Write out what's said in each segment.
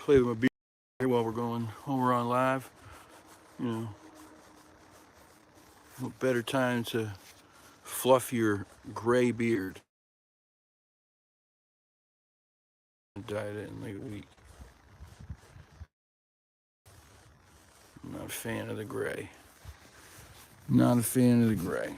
play with my beard while we're on live. You know, what better time to fluff your gray beard? Dyed it in like a week. I'm not a fan of the gray. Not a fan of the gray.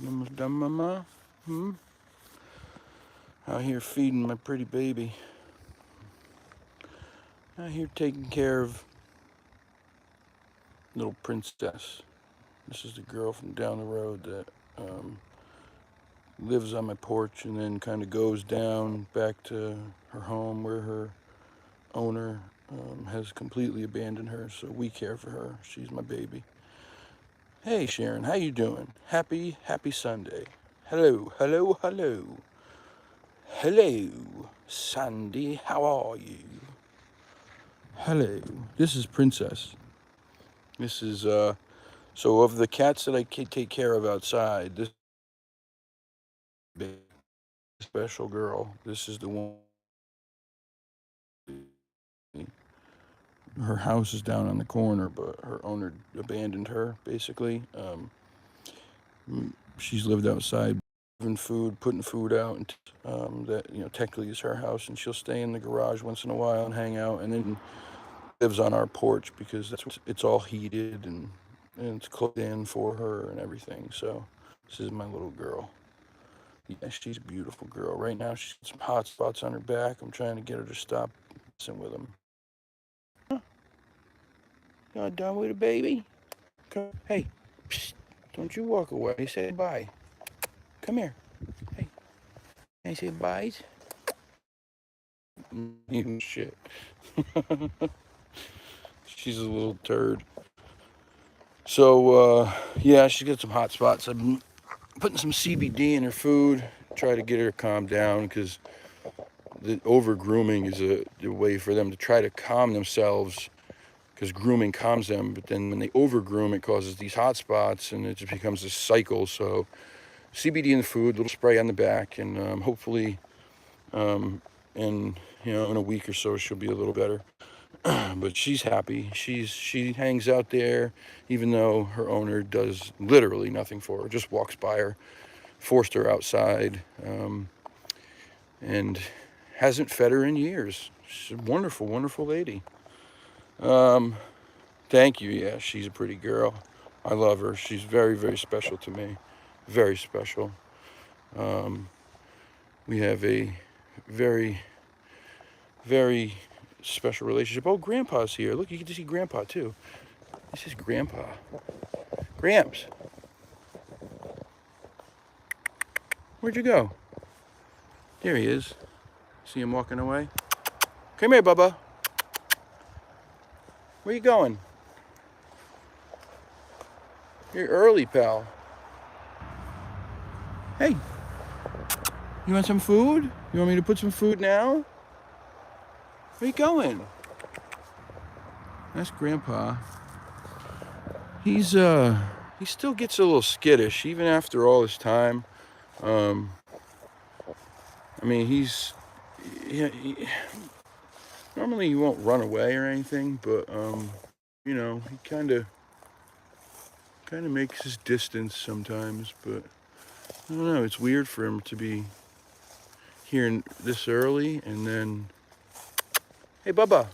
Almost done, mama. Out here feeding my pretty baby. Out here taking care of little princess. This is the girl from down the road that lives on my porch and then kind of goes down back to her home where her owner has completely abandoned her, so we care for her. She's my baby. Hey Sharon, how you doing? Happy Sunday. Hello. Hello, Sandy, how are you? Hello. This is Princess. This is so of the cats that I take care of outside, this big special girl, this is the one. Her house is down on the corner, but her owner abandoned her, basically. She's lived outside, putting food out, and that, you know, technically is her house, and she'll stay in the garage once in a while and hang out, and then lives on our porch because it's all heated and it's closed in for her and everything. So this is my little girl. Yeah, she's a beautiful girl. Right now she's got some hot spots on her back. I'm trying to get her to stop messing with them. Not done with a baby? Come, hey, psst, don't you walk away. Say bye. Come here. Hey, can I say bye? You shit. She's a little turd. So, yeah, she's got some hot spots. I've been putting some CBD in her food, try to get her to calm down, because the over grooming is a way for them to try to calm themselves, because grooming calms them, but then when they over groom, it causes these hot spots, and it just becomes a cycle. So CBD in the food, little spray on the back, and hopefully in a week or so she'll be a little better. But she's happy. She hangs out there, even though her owner does literally nothing for her, just walks by her, forced her outside, and hasn't fed her in years. She's a wonderful, wonderful lady. Thank you. Yeah, she's a pretty girl. I love her. She's very, very special to me. Very special. We have a very, very special relationship. Oh, Grandpa's here. Look, you get to see Grandpa too. This is Grandpa. Gramps. Where'd you go? There he is. See him walking away? Come here, Bubba. Where you going? You're early, pal. Hey, you want some food? You want me to put some food now? Where you going? That's Grandpa. He still gets a little skittish even after all this time. I mean, normally he won't run away or anything, but he kind of makes his distance sometimes. But I don't know. It's weird for him to be here this early, and then, hey, Bubba,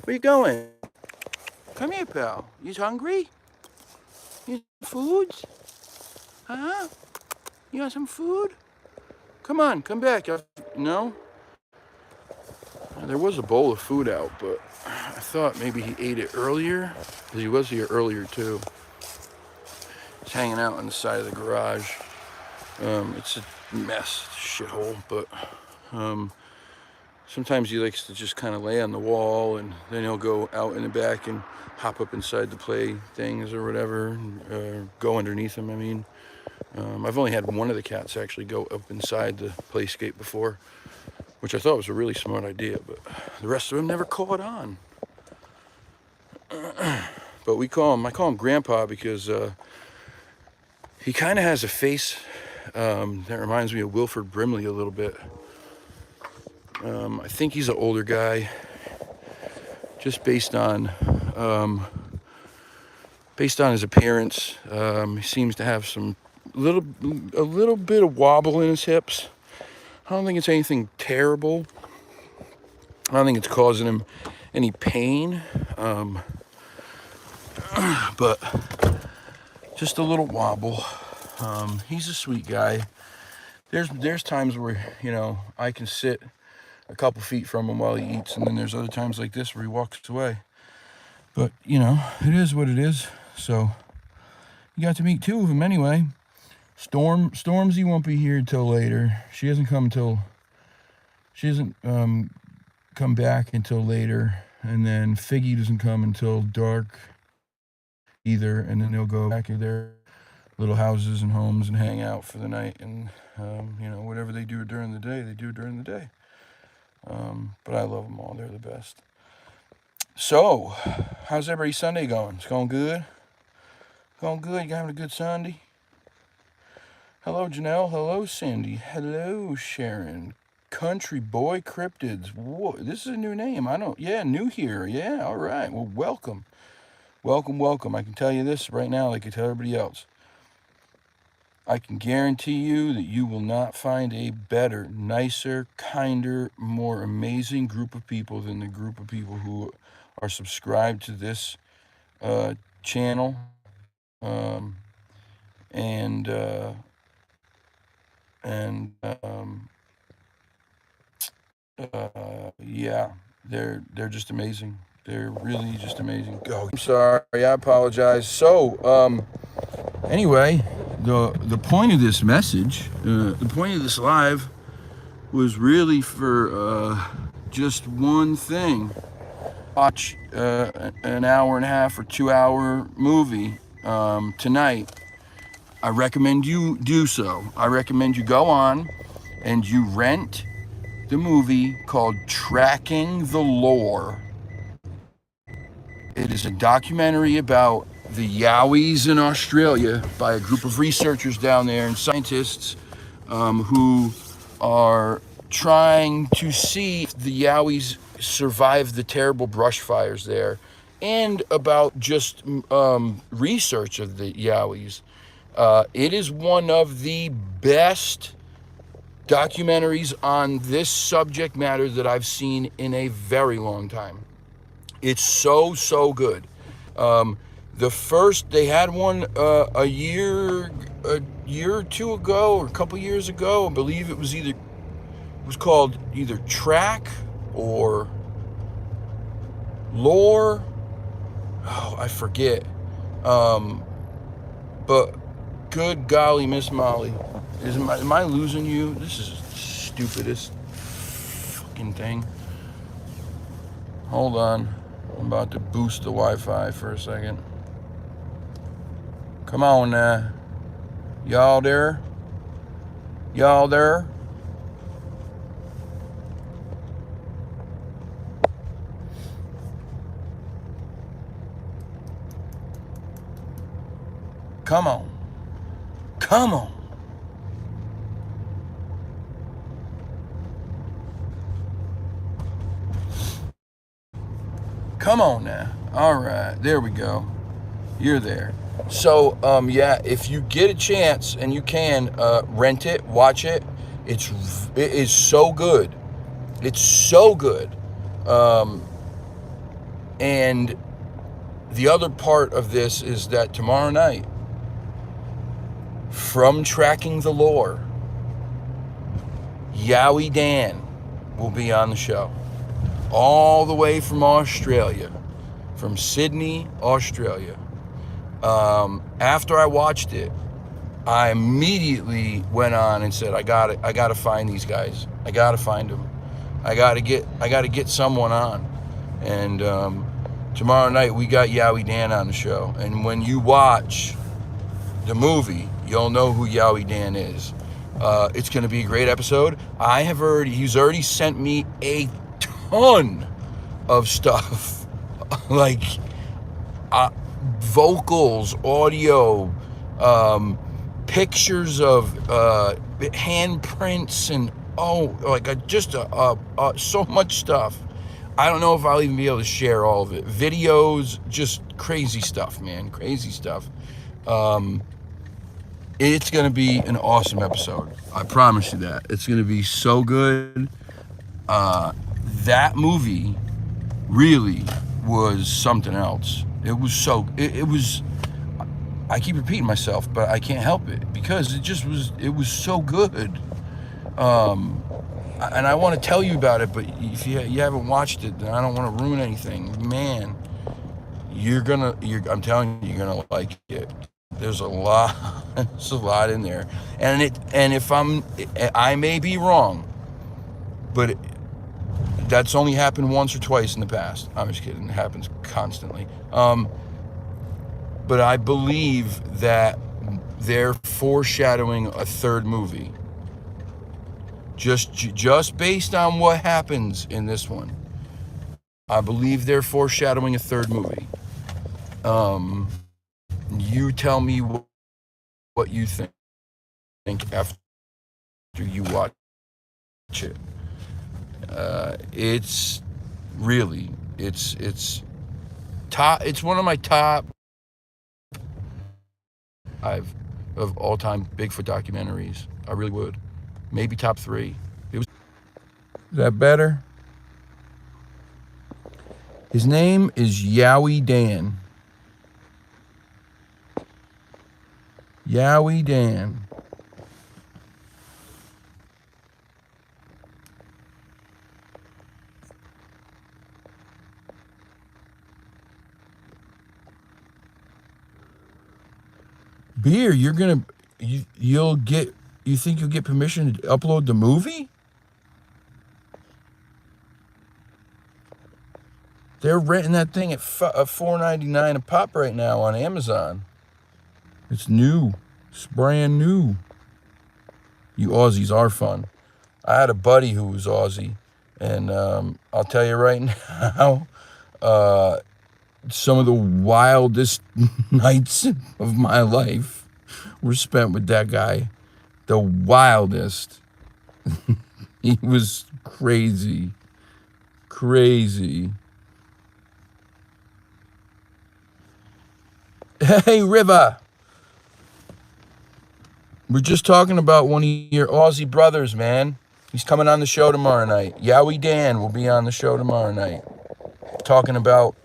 where you going? Come here, pal. You hungry? You want some food? Huh? You want some food? Come on, come back. No? There was a bowl of food out, but I thought maybe he ate it earlier, because he was here earlier too. He's hanging out on the side of the garage. It's a mess, shithole, but sometimes he likes to just kind of lay on the wall, and then he'll go out in the back and hop up inside the play things or whatever, go underneath them, I mean. I've only had one of the cats actually go up inside the playscape before, which I thought was a really smart idea, but the rest of them never caught on. But I call him Grandpa because he kind of has a face that reminds me of Wilford Brimley a little bit. I think he's an older guy, just based on his appearance. He seems to have a little bit of wobble in his hips. I don't think it's anything terrible. I don't think it's causing him any pain, but just a little wobble. He's a sweet guy. There's times where, I can sit a couple feet from him while he eats, and then there's other times like this where he walks away. But, it is what it is. So you got to meet two of them anyway. Stormzy won't be here till later. She hasn't come back until later. And then Figgy doesn't come until dark either. And then they'll go back to their little houses and homes and hang out for the night. And, whatever they do during the day, they do during the day. But I love them all. They're the best. So, how's everybody's Sunday going? It's going good? Going good? You having a good Sunday? Hello, Janelle. Hello, Cindy. Hello, Sharon. Country Boy Cryptids. Whoa, this is a new name. New here. Yeah, all right. Well, welcome. Welcome. I can tell you this right now like I tell everybody else. I can guarantee you that you will not find a better, nicer, kinder, more amazing group of people than the group of people who are subscribed to this channel. Yeah, they're just amazing. They're really just amazing. Oh, I'm sorry, I apologize. So, anyway, the point of this message, the point of this live was really for just one thing. Watch an hour and a half or 2 hour movie tonight. I recommend you do so. I recommend you go on and you rent the movie called Tracking the Lore. It is a documentary about the Yowies in Australia by a group of researchers down there and scientists who are trying to see if the Yowies survived the terrible brush fires there, and about just research of the Yowies. It is one of the best documentaries on this subject matter that I've seen in a very long time. It's so good. They had one a year or two ago, or a couple years ago. I believe it was called either Track or Lore. Oh, I forget. But good golly, Miss Molly, am I losing you? This is the stupidest fucking thing. Hold on. I'm about to boost the Wi-Fi for a second. Come on now. Y'all there? Come on. Come on now. All right, there we go. You're there. So, if you get a chance and you can, rent it, watch it. It is so good. It's so good. And the other part of this is that tomorrow night, from Tracking the Lore, Yowie Dan will be on the show. All the way from Australia, from Sydney, Australia. After I watched it, I immediately went on and said, I gotta find these guys. I gotta find them. I gotta get someone on. And tomorrow night we got Yowie Dan on the show. And when you watch the movie, you'll know who Yowie Dan is. It's gonna be a great episode. He's already sent me a ton of stuff. Like, vocals, audio, pictures of handprints, and just so much stuff. I don't know if I'll even be able to share all of it. Videos, just crazy stuff, man, crazy stuff. It's gonna be an awesome episode. I promise you that. It's gonna be so good. That movie really was something else. It was, I keep repeating myself, but I can't help it because it was so good. And I want to tell you about it, but if you haven't watched it, then I don't want to ruin anything. Man, I'm telling you, you're gonna like it. There's a lot, there's a lot in there, and if I may be wrong, but that's only happened once or twice in the past. I'm just kidding. It happens constantly. But I believe that they're foreshadowing a third movie. Just based on what happens in this one, I believe they're foreshadowing a third movie. You tell me what you think after you watch it. It's really, it's top. It's one of my top 5 of all-time Bigfoot documentaries. I really would. Maybe top 3. Is that better? His name is Yowie Dan. Yowie Dan. Beer, you think you'll get permission to upload the movie? They're renting that thing at $4.99 a pop right now on Amazon. It's new. It's brand new. You Aussies are fun. I had a buddy who was Aussie, and I'll tell you right now, some of the wildest nights of my life were spent with that guy. The wildest. He was crazy. Crazy. Hey, Riva. We're just talking about one of your Aussie brothers, man. He's coming on the show tomorrow night. Yowie Dan will be on the show tomorrow night. Talking about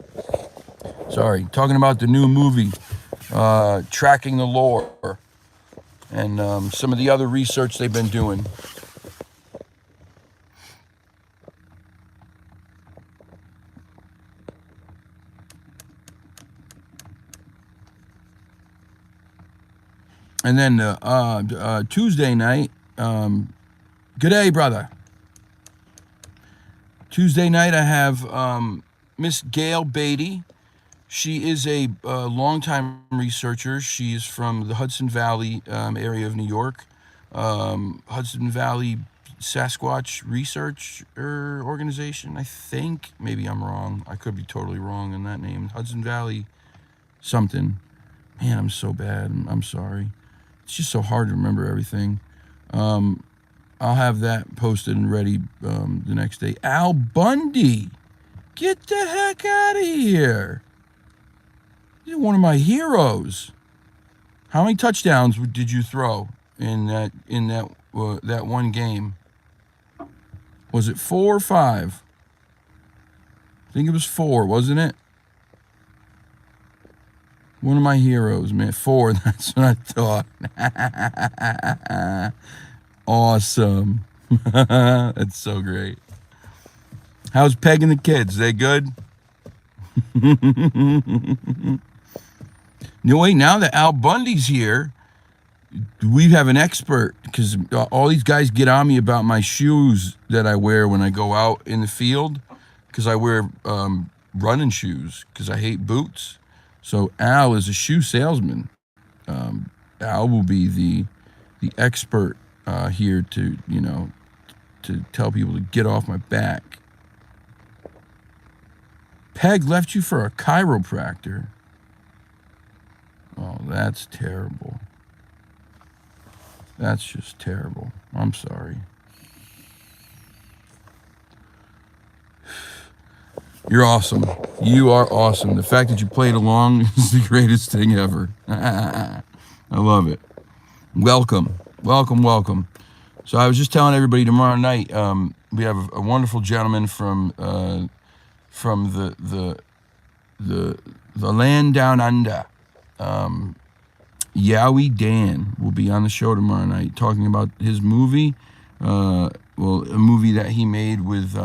the new movie, Tracking the Lore, and some of the other research they've been doing. And then Tuesday night, good day, brother. Tuesday night I have Miss Gail Beatty. She is a longtime researcher. She is from the Hudson Valley area of New York. Hudson Valley Sasquatch Research Organization, I think. Maybe I'm wrong. I could be totally wrong on that name. Hudson Valley something. Man, I'm so bad. I'm sorry. It's just so hard to remember everything. I'll have that posted and ready the next day. Al Bundy, get the heck out of here. You're one of my heroes. How many touchdowns did you throw in that one game? Was it 4 or 5? I think it was 4, wasn't it? One of my heroes, man. 4, that's what I thought. Awesome. That's so great. How's Peg and the kids? They good? No, wait, now that Al Bundy's here, we have an expert, because all these guys get on me about my shoes that I wear when I go out in the field, because I wear running shoes, because I hate boots. So Al is a shoe salesman. Al will be the expert here to tell people to get off my back. Peg left you for a chiropractor. That's terrible. That's just terrible. I'm sorry. You're awesome. You are awesome. The fact that you played along is the greatest thing ever. I love it. Welcome. Welcome, welcome. So I was just telling everybody tomorrow night, we have a wonderful gentleman from the land down under. Yowie Dan will be on the show tomorrow night talking about his movie, a movie that he made with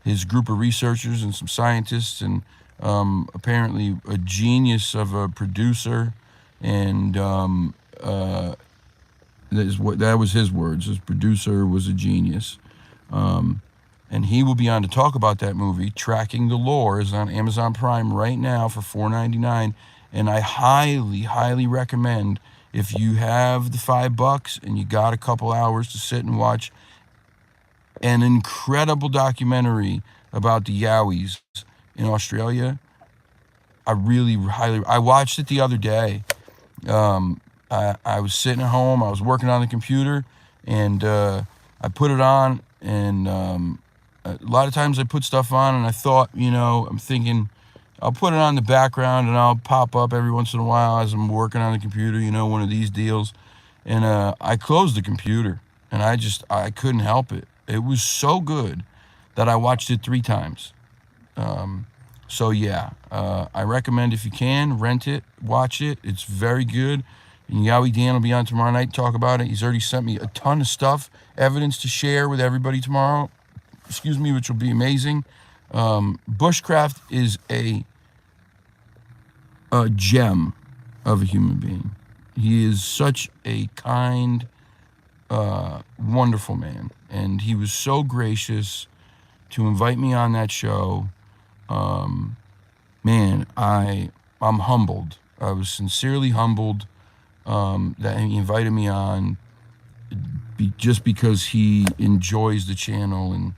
his group of researchers and some scientists, and apparently a genius of a producer, and that was his words. His producer was a genius. And he will be on to talk about that movie. Tracking the Lore is on Amazon Prime right now for $4.99. And I highly, highly recommend, if you have the $5 and you got a couple hours to sit and watch an incredible documentary about the Yowies in Australia. I watched it the other day. I was sitting at home, I was working on the computer, and I put it on, and a lot of times I put stuff on and I thought, I'm thinking, I'll put it on the background and I'll pop up every once in a while as I'm working on the computer, one of these deals. And I closed the computer and I couldn't help it. It was so good that I watched it 3 times. So yeah, I recommend, if you can, rent it, watch it. It's very good. And Yowie Dan will be on tomorrow night to talk about it. He's already sent me a ton of stuff, evidence to share with everybody tomorrow, which will be amazing. Bushcraft is a gem of a human being. He is such a kind, wonderful man. And he was so gracious to invite me on that show. Man, I'm humbled. I was sincerely humbled that he invited me on, just because he enjoys the channel and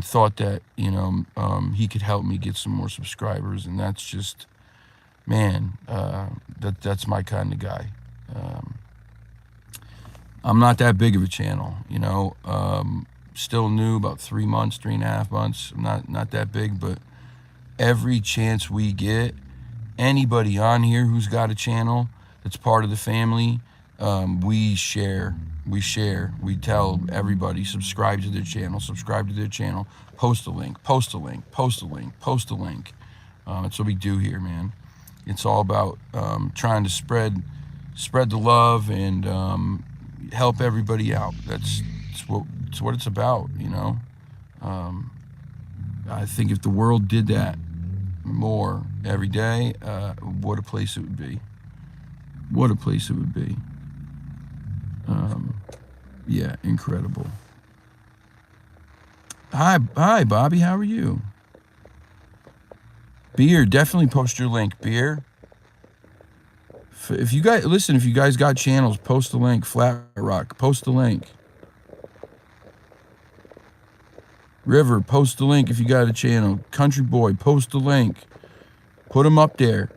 thought that, he could help me get some more subscribers. And that's just, man, that's my kind of guy. I'm not that big of a channel, still new, about 3.5 months. I'm not that big, but every chance we get, anybody on here who's got a channel that's part of the family, we share. We tell everybody, subscribe to their channel, post a link. That's what we do here, man. It's all about trying to spread the love and help everybody out. That's what it's about, I think if the world did that more every day, what a place it would be. Yeah, incredible. Hi, Bobby. How are you? Beer, definitely post your link. Beer. If you guys got channels, post the link. Flat Rock, post the link. River, post the link if you got a channel. Country Boy, post the link. Put them up there.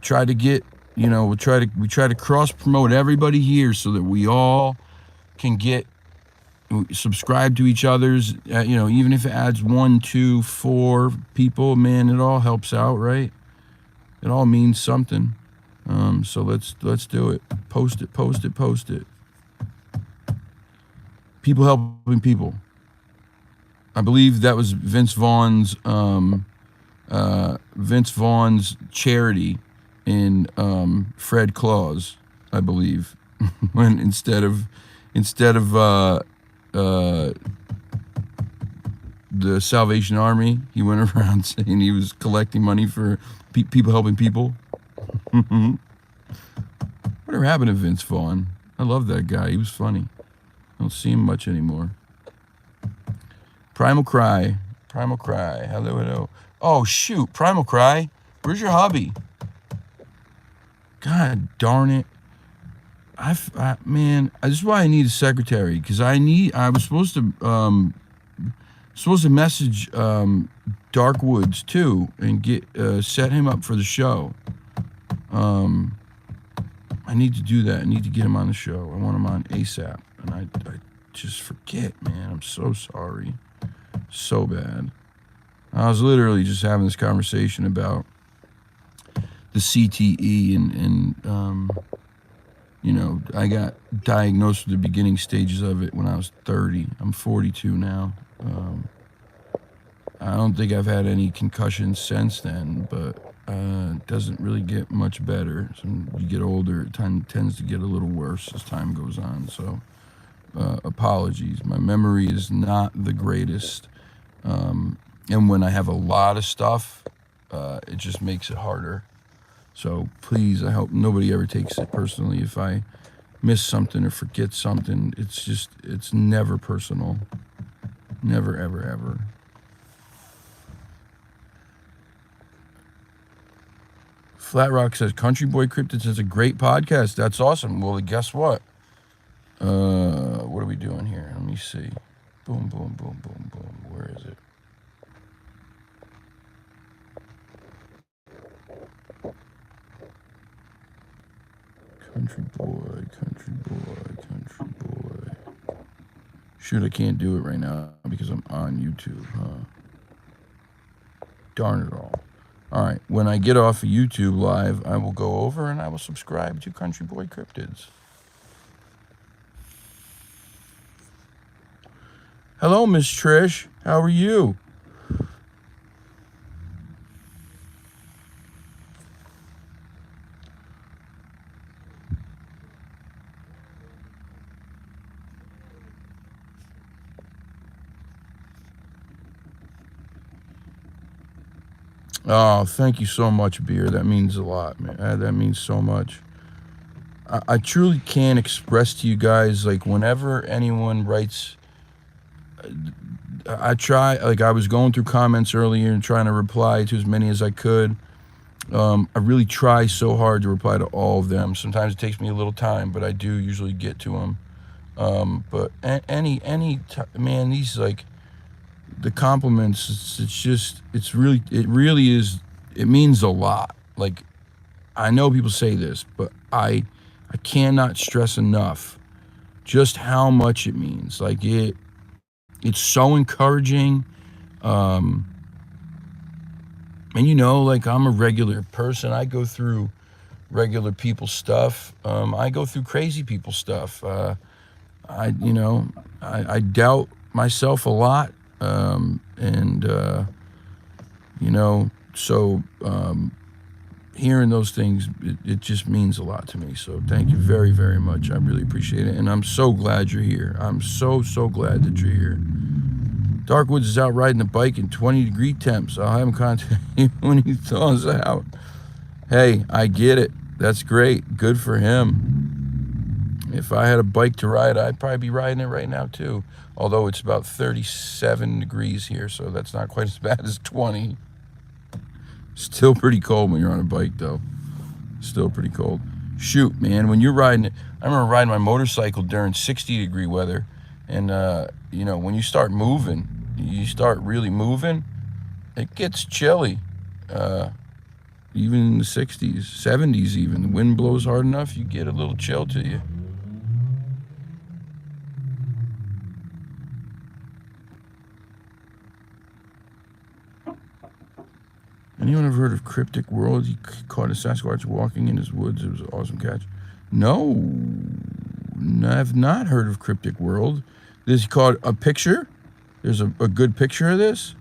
Try to get, we try to cross promote everybody here so that we all can get subscribe to each other's. Even if it adds 1, 2, 4 people, man, it all helps out, right? It all means something. So let's do it. Post it. People helping people. I believe that was Vince Vaughn's charity in Fred Claus, I believe, when instead of the Salvation Army, he went around saying he was collecting money for people helping people. Whatever happened to Vince Vaughn? I love that guy. He was funny. I don't see him much anymore. Primal Cry. Hello. Oh, shoot. Primal Cry. Where's your hubby? God darn it. Man, this is why I need a secretary, because I was supposed to message Dark Woods too and get set him up for the show. I need to do that. I need to get him on the show. I want him on ASAP. And I just forget, man. I'm so sorry. So bad. I was literally just having this conversation about the CTE and you know, I got diagnosed with the beginning stages of it when I was 30. I'm 42 now. I don't think I've had any concussions since then, but it doesn't really get much better. So you get older, it tends to get a little worse as time goes on. So apologies. My memory is not the greatest. And when I have a lot of stuff, it just makes it harder. So please, I hope nobody ever takes it personally if I miss something or forget something. It's never personal. Never, ever, ever. Flat Rock says, Country Boy Cryptids is a great podcast. That's awesome. Well, guess what? What are we doing here? Let me see. Boom, boom, boom, boom, boom. Where is it? Country boy, country boy, country boy. Shoot, I can't do it right now because I'm on YouTube, huh? Darn it all. All right, when I get off of YouTube Live, I will go over and I will subscribe to Country Boy Cryptids. Hello, Miss Trish. How are you? Oh, thank you so much, Beer. That means a lot, man. That means so much. I truly can't express to you guys, like, whenever anyone writes, I try, like, I was going through comments earlier and trying to reply to as many as I could. I really try so hard to reply to all of them. Sometimes it takes me a little time, but I do usually get to them. But man, these, like, the compliments, it really is, it means a lot. Like, I know people say this, but I cannot stress enough just how much it means. Like, it's so encouraging. And you know, like, I'm a regular person. I go through regular people's stuff. I go through crazy people's stuff. I doubt myself a lot. You know, so hearing those things, it just means a lot to me. So thank you very, very much. I really appreciate it. And I'm so glad you're here. I'm so glad that you're here. Darkwoods is out riding a bike in 20-degree temps. I'll have him contact you when he thaws out. Hey, I get it. That's great. Good for him. If I had a bike to ride, I'd probably be riding it right now too. Although it's about 37 degrees here, so that's not quite as bad as 20. Still pretty cold when you're on a bike, though. Still pretty cold. Shoot, man, when you're riding it, I remember riding my motorcycle during 60-degree weather, and you know, when you start moving, you start really moving, it gets chilly. Even in the 60s, 70s even, the wind blows hard enough, you get a little chill to you. Anyone ever heard of Cryptic World? He caught a Sasquatch walking in his woods. It was an awesome catch. No, I've not heard of Cryptic World. This is called a picture? There's a good picture of this?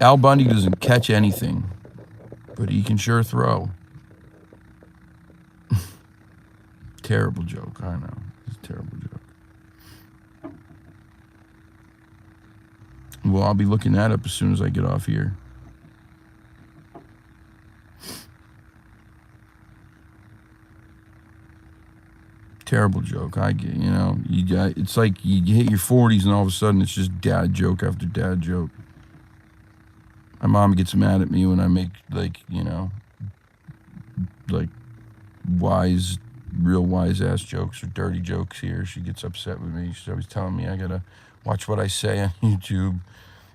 Al Bundy doesn't catch anything, but he can sure throw. Terrible joke, I know. It's a terrible joke. Well, I'll be looking that up as soon as I get off here. Terrible joke. I get, you know, it's like you hit your 40s and all of a sudden it's just dad joke after dad joke. My mom gets mad at me when I make, like, you know, like wise, real wise ass jokes or dirty jokes here. She gets upset with me. She's always telling me I gotta watch what I say on YouTube.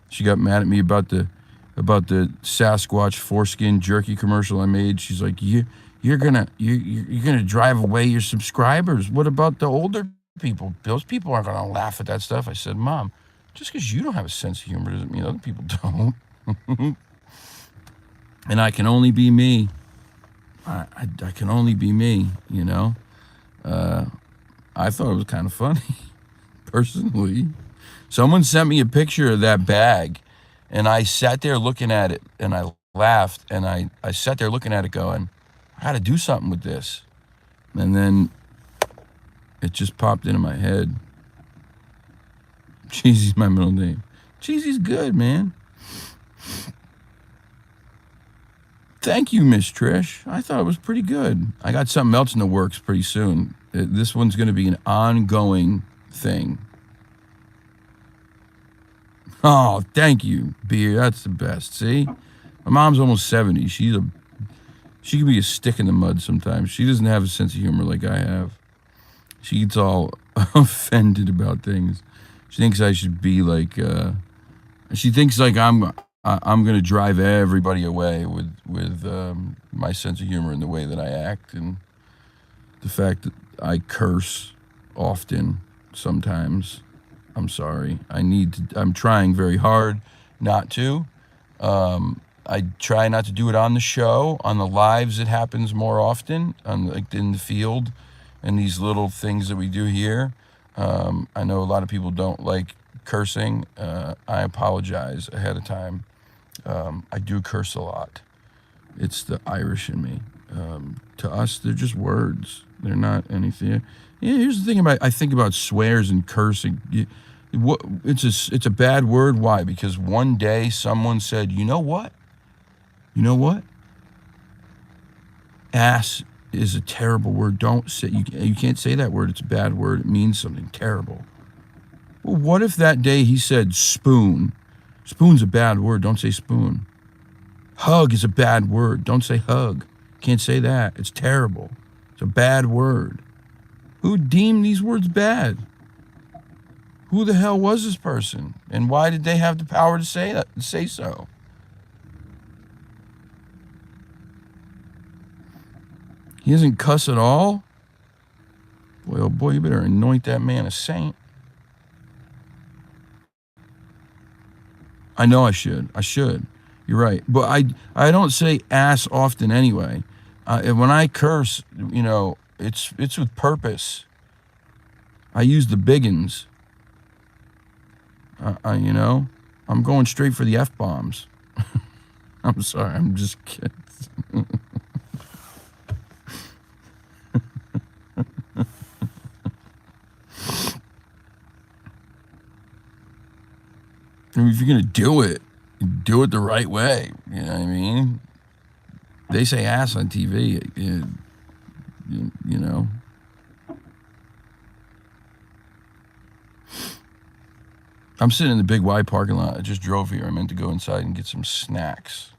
She got mad at me about the Sasquatch foreskin jerky commercial I made. She's like, you're gonna drive away your subscribers. What about the older people? Those people aren't gonna laugh at that stuff. I said, Mom, just because you don't have a sense of humor doesn't mean other people don't. And I can only be me. I can only be me, you know. I thought it was kind of funny, personally. Someone sent me a picture of that bag, and I sat there looking at it, and I laughed, and I sat there looking at it going, I got to do something with this. And then it just popped into my head. Cheesy's my middle name. Cheesy's good, man. Thank you, Miss Trish. I thought it was pretty good. I got something else in the works pretty soon. This one's going to be an ongoing thing. Oh, thank you, Beer. That's the best. See? My mom's almost 70. She can be a stick in the mud sometimes. She doesn't have a sense of humor like I have. She gets all offended about things. She thinks I should be like, she thinks like I'm going to drive everybody away with my sense of humor and the way that I act, and the fact that I curse often sometimes. I'm sorry. I'm trying very hard not to. I try not to do it on the show. On the lives, it happens more often, like in the field and these little things that we do here. I know a lot of people don't like cursing. I apologize ahead of time. I do curse a lot. It's the Irish in me. To us, they're just words. They're not anything. Yeah, here's the thing I think about swears and cursing. It's a bad word. Why? Because one day someone said, you know what? Ass is a terrible word. Don't say, you can't say that word. It's a bad word. It means something terrible. Well, what if that day he said spoon? Spoon's a bad word. Don't say spoon. Hug is a bad word. Don't say hug. Can't say that. It's terrible. It's a bad word. Who deemed these words bad? Who the hell was this person? And why did they have the power to say so? He doesn't cuss at all? Boy, oh boy, you better anoint that man a saint. I know I should. You're right. But I don't say ass often anyway. When I curse, you know, it's with purpose. I use the biggins. You know, I'm going straight for the F-bombs. I'm sorry, I'm just kidding. I mean, if you're going to do it the right way. You know what I mean? They say ass on TV, you know. I'm sitting in the Big Y parking lot. I just drove here. I meant to go inside and get some snacks.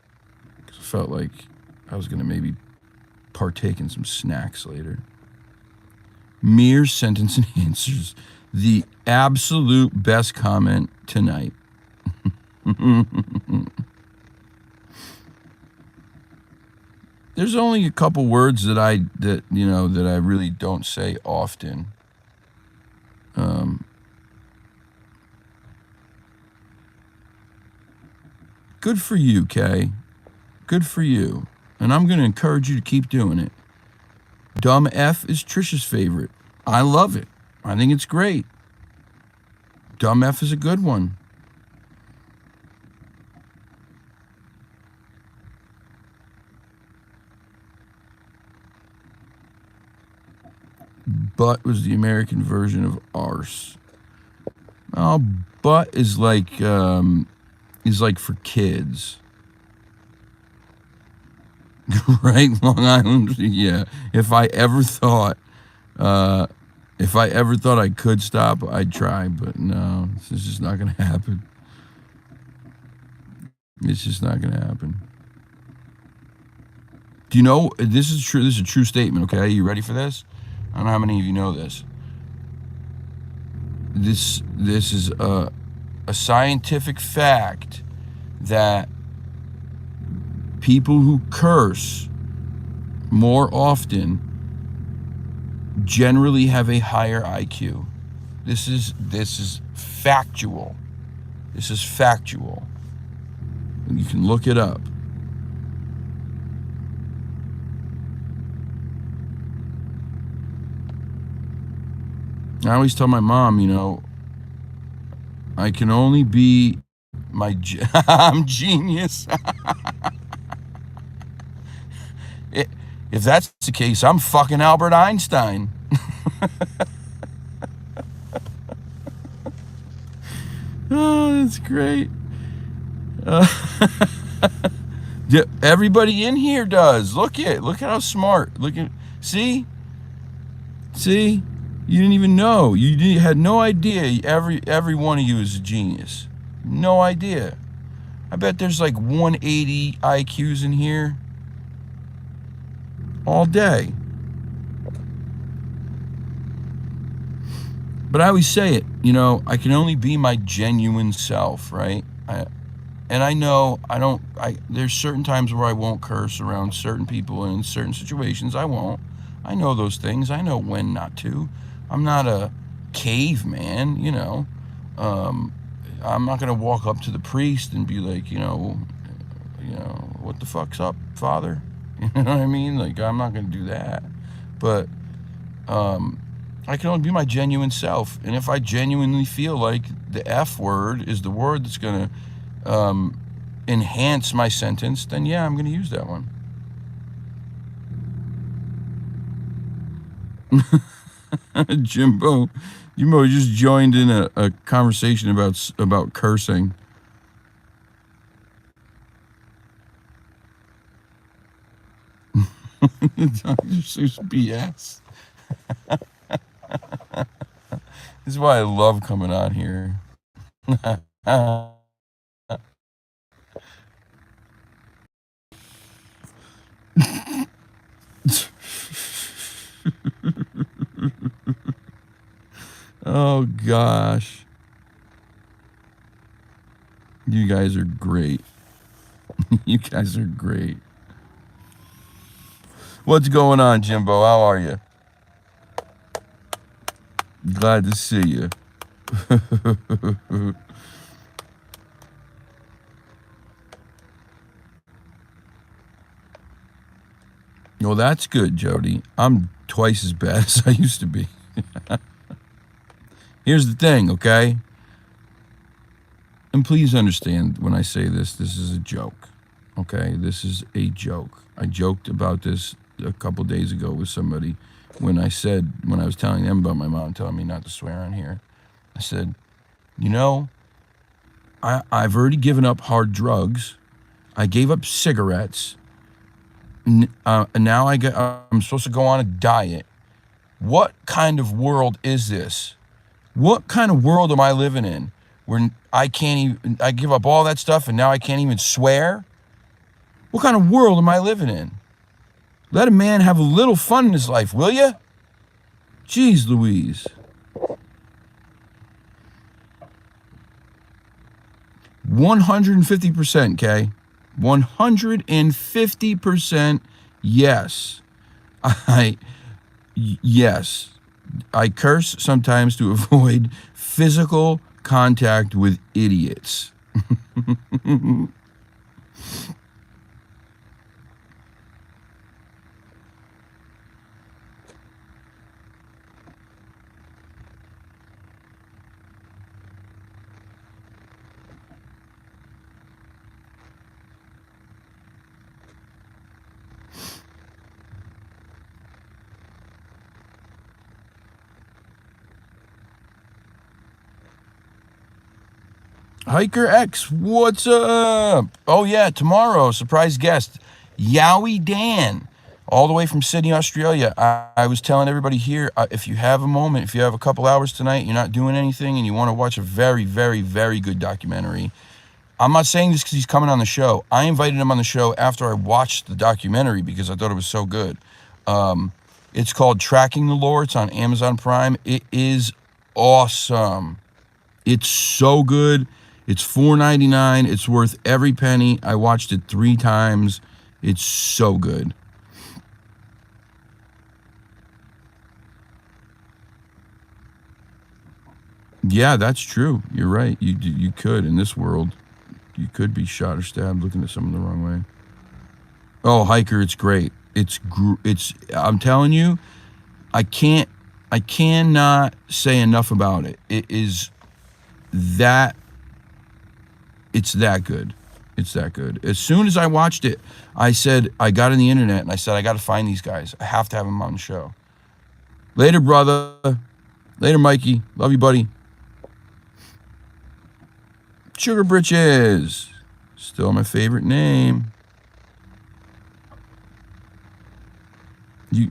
Because I felt like I was going to maybe partake in some snacks later. Mere sentence enhancers. The absolute best comment tonight. There's only a couple words that I really don't say often. Good for you, Kay. Good for you. And I'm going to encourage you to keep doing it. Dumb F is Trisha's favorite. I love it. I think it's great. Dumb F is a good one. Butt was the American version of arse. Oh, butt is like for kids. Right, Long Island? Yeah. If I ever thought I could stop, I'd try, but no, this is just not going to happen. It's just not going to happen. Do you know, this is true, this is a true statement, okay? Are you ready for this? I don't know how many of you know this. This is a scientific fact that people who curse more often generally have a higher IQ. This is factual. This is factual. You can look it up. I always tell my mom, you know, I can only be I'm genius. If that's the case, I'm fucking Albert Einstein. Oh, that's great. Yeah, everybody in here does. Look at how smart. See, you didn't even know. You had no idea. Every one of you is a genius. No idea. I bet there's like 180 IQs in here all day. But I always say it, you know, I can only be my genuine self, right? And I know there's certain times where I won't curse around certain people, and in certain situations I won't. I know those things. I know when not to. I'm not a caveman, you know. I'm not going to walk up to the priest and be like, you know, what the fuck's up, Father? You know what I mean? Like, I'm not going to do that. But I can only be my genuine self. And if I genuinely feel like the F word is the word that's going to enhance my sentence, then yeah, I'm going to use that one. Jimbo just joined in a conversation about cursing. Dr. Seuss BS. This is why I love coming on here. Oh gosh. You guys are great. You guys are great. What's going on, Jimbo? How are you? Glad to see you. Well, that's good, Jody. I'm twice as bad as I used to be. Here's the thing, okay? And please understand when I say this is a joke, okay? This is a joke. I joked about this a couple days ago with somebody when I was telling them about my mom telling me not to swear on here. I said, you know, I've already given up hard drugs. I gave up cigarettes. And now I'm supposed to go on a diet. What kind of world is this? What kind of world am I living in where I give up all that stuff and now I can't even swear? What kind of world am I living in? Let a man have a little fun in his life, will you? Jeez Louise. 150%, Kay. 150% yes. Yes. I curse sometimes to avoid physical contact with idiots. Hiker X, what's up? Oh yeah, tomorrow, surprise guest, Yowie Dan, all the way from Sydney, Australia. I was telling everybody here, if you have a moment, if you have a couple hours tonight, you're not doing anything, and you want to watch a very, very, very good documentary, I'm not saying this because he's coming on the show. I invited him on the show after I watched the documentary because I thought it was so good. It's called Tracking the Lore. It's on Amazon Prime. It is awesome. It's so good. It's $4.99. It's worth every penny. I watched it 3 times. It's so good. Yeah, that's true. You're right. You could, in this world, you could be shot or stabbed looking at someone the wrong way. Oh, Hiker, it's great. It's I'm telling you, I cannot say enough about it. It's that good. It's that good. As soon as I watched it, I said, I got on the internet and I said, I got to find these guys. I have to have them on the show. Later, brother. Later, Mikey. Love you, buddy. Sugar Britches. Still my favorite name.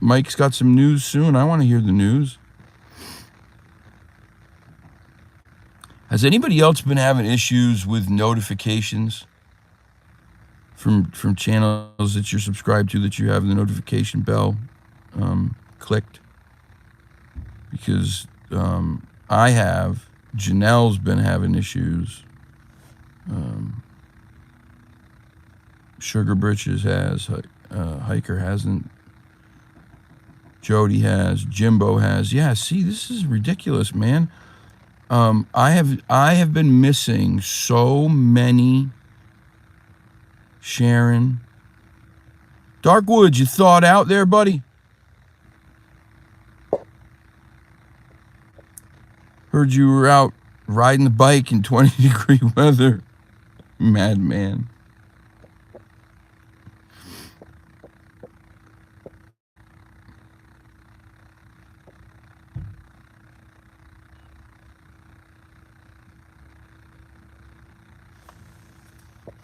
Mike's got some news soon. I want to hear the news. Has anybody else been having issues with notifications from channels that you're subscribed to, that you have the notification bell clicked? Because I have. Janelle's been having issues. Sugar Britches has. Hiker hasn't. Jody has. Jimbo has. Yeah, see, this is ridiculous, man. I have been missing so many. Sharon. Darkwood, you thawed out there, buddy? Heard you were out riding the bike in 20-degree weather. Madman.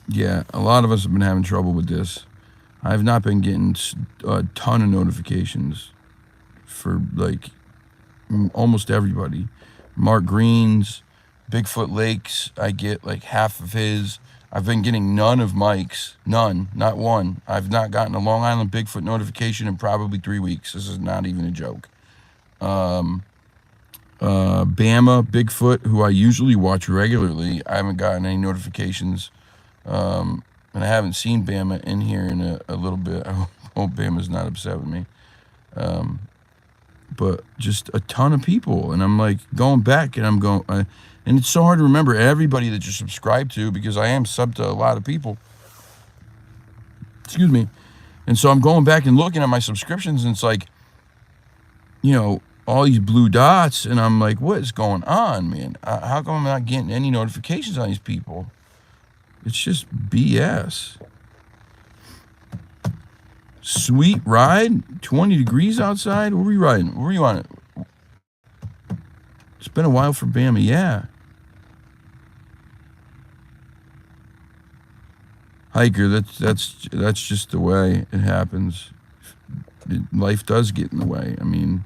Yeah, a lot of us have been having trouble with this. I've not been getting a ton of notifications for like almost everybody. Mark Green's, Bigfoot Lakes, I get like half of his. I've been getting none of Mike's. None, not one. I've not gotten a Long Island Bigfoot notification in probably 3 weeks. This is not even a joke. Bama Bigfoot, who I usually watch regularly, I haven't gotten any notifications. And I haven't seen Bama in here in a little bit. I hope Bama's not upset with me. But just a ton of people. And I'm like going back and I'm going, and it's so hard to remember everybody that you're subscribed to because I am subbed to a lot of people. Excuse me. And so I'm going back and looking at my subscriptions and it's like, all these blue dots. And I'm like, what is going on, man? How come I'm not getting any notifications on these people? It's just BS. Sweet ride, 20 degrees outside. Where were you riding? Where were you on it? It's been a while for Bama, yeah. Hiker, that's just the way it happens. Life does get in the way. I mean,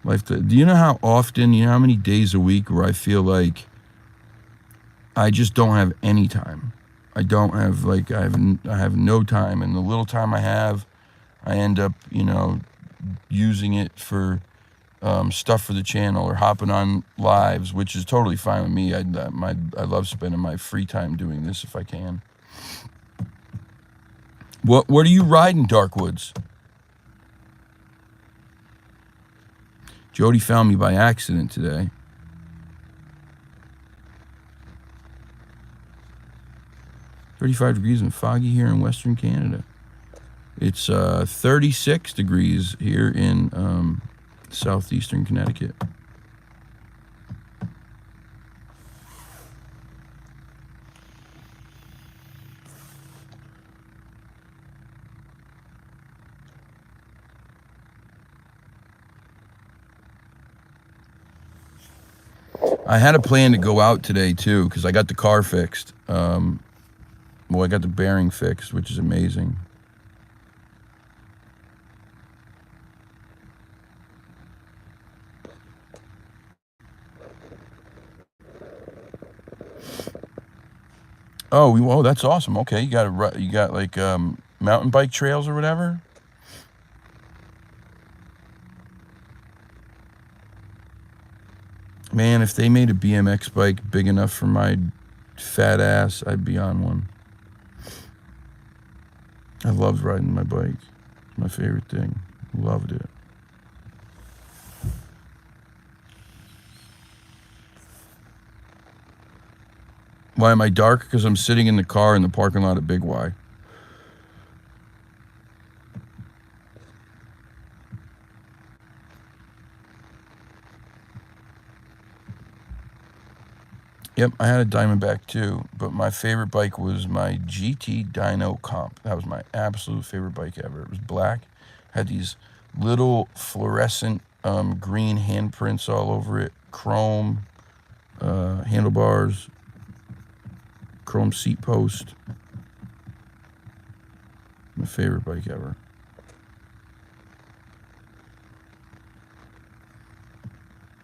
do you know how often, how many days a week where I feel like I just don't have any time? I don't have I have no time, and the little time I have, I end up using it for stuff for the channel or hopping on lives, which is totally fine with me. I love spending my free time doing this if I can. What are you riding, Darkwoods? Jody found me by accident today. "35 degrees and foggy here in Western Canada." It's 36 degrees here in southeastern Connecticut. I had a plan to go out today too because I got the car fixed. I got the bearing fixed, which is amazing. Oh, that's awesome. Okay, you got like mountain bike trails or whatever. Man, if they made a BMX bike big enough for my fat ass, I'd be on one. I loved riding my bike. My favorite thing. Loved it. Why am I dark? Because I'm sitting in the car in the parking lot at Big Y. Yep, I had a Diamondback too, but my favorite bike was my GT Dyno Comp. That was my absolute favorite bike ever. It was black, had these little fluorescent green handprints all over it, chrome handlebars, chrome seat post. My favorite bike ever.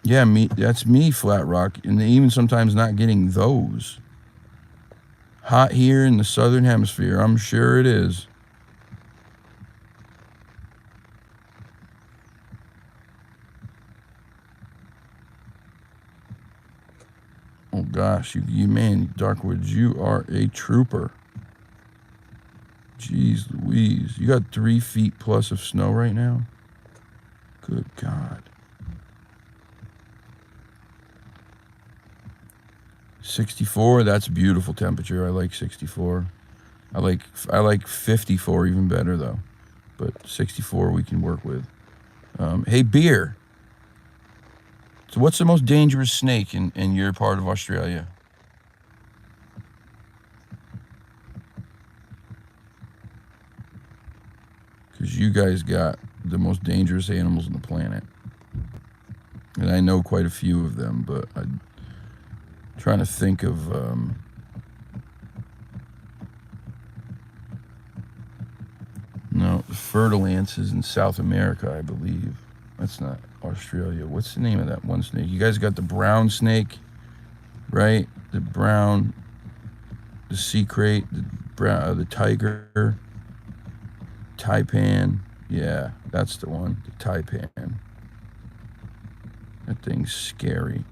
Yeah, that's me, Flat Rock, and even sometimes not getting those. Hot here in the southern hemisphere, I'm sure it is. Oh gosh, you man, Darkwoods, you are a trooper. Jeez Louise, you got 3 feet plus of snow right now? Good God. 64, that's beautiful temperature. I like 64. I like 54 even better though, but 64 we can work with. Hey, Beer. So what's the most dangerous snake in your part of Australia? Because you guys got the most dangerous animals on the planet. And I know quite a few of them, but I'm trying to think of... no, the fertile ants is in South America, I believe. That's not Australia. What's the name of that one snake? You guys got the brown snake, right? The brown, the sea crate, the brown, the tiger, taipan. Yeah, that's the one, the taipan. That thing's scary.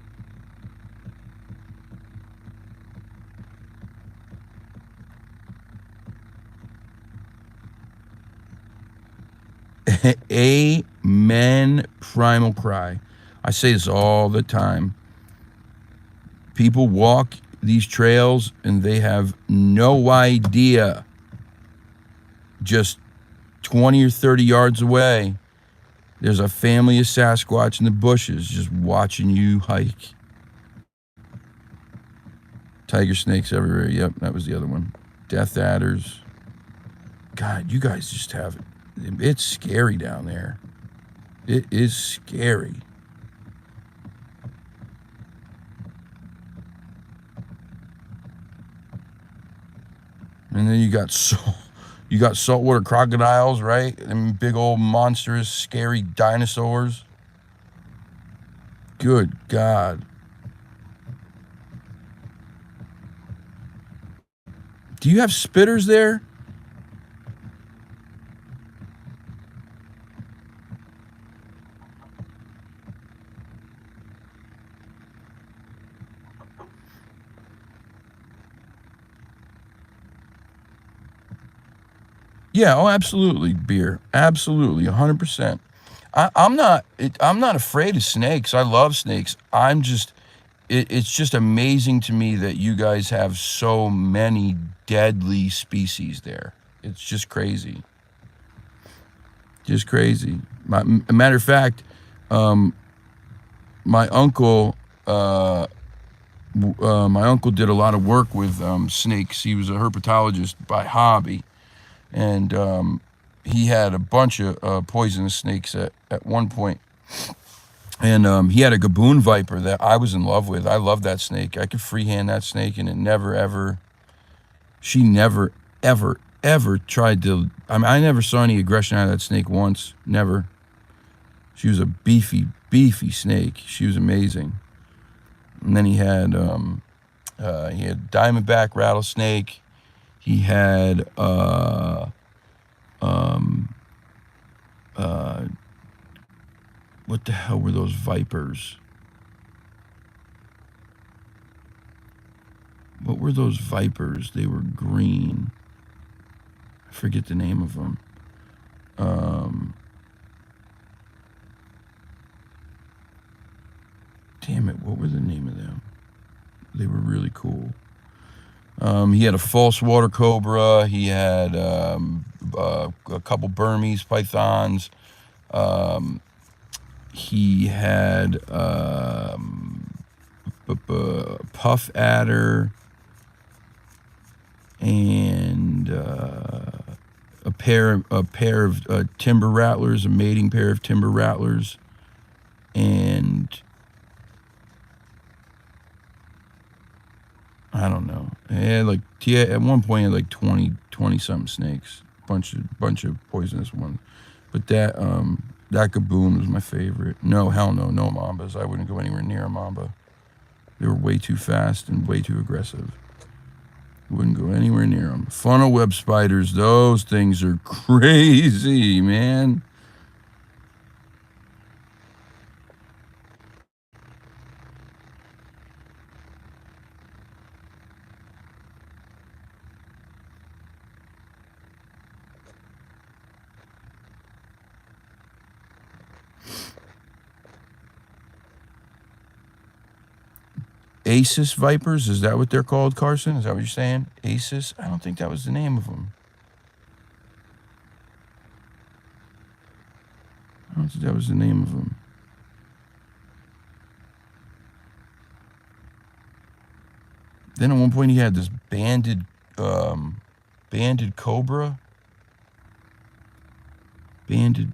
Amen, Primal Cry. I say this all the time. People walk these trails and they have no idea. Just 20 or 30 yards away, there's a family of Sasquatch in the bushes just watching you hike. Tiger snakes everywhere. Yep, that was the other one. Death adders. God, you guys just have it. It's scary down there. It is scary. And then you got saltwater crocodiles, right? And big old monstrous, scary dinosaurs. Good God. Do you have spitters there? Yeah, oh, absolutely, Beer. Absolutely, 100%. I'm not afraid of snakes. I love snakes. It's just amazing to me that you guys have so many deadly species there. It's just crazy. Just crazy. A matter of fact, my uncle did a lot of work with snakes. He was a herpetologist by hobby, and he had a bunch of poisonous snakes at one point. And he had a gaboon viper that I was in love with. I loved that snake. I could freehand that snake, and she never, ever tried to, I never saw any aggression out of that snake once. Never. She was a beefy snake. She was amazing. And then he had He had diamondback rattlesnake. He had what the hell were those vipers? What were those vipers? They were green. I forget the name of them. Damn it, what were the name of them? They were really cool. He had a false water cobra. He had a couple Burmese pythons. He had puff adder and a pair of timber rattlers, a mating pair of timber rattlers, and I don't know. At one point he had like 20 something snakes, bunch of poisonous ones. But that Gaboon was my favorite. No, hell no, no mambas. I wouldn't go anywhere near a mamba. They were way too fast and way too aggressive. Wouldn't go anywhere near them. Funnel web spiders, those things are crazy, man. Asis vipers, is that what they're called, Carson? Is that what you're saying? Asis? I don't think that was the name of them. I don't think that was the name of them. Then at one point he had this banded cobra. Banded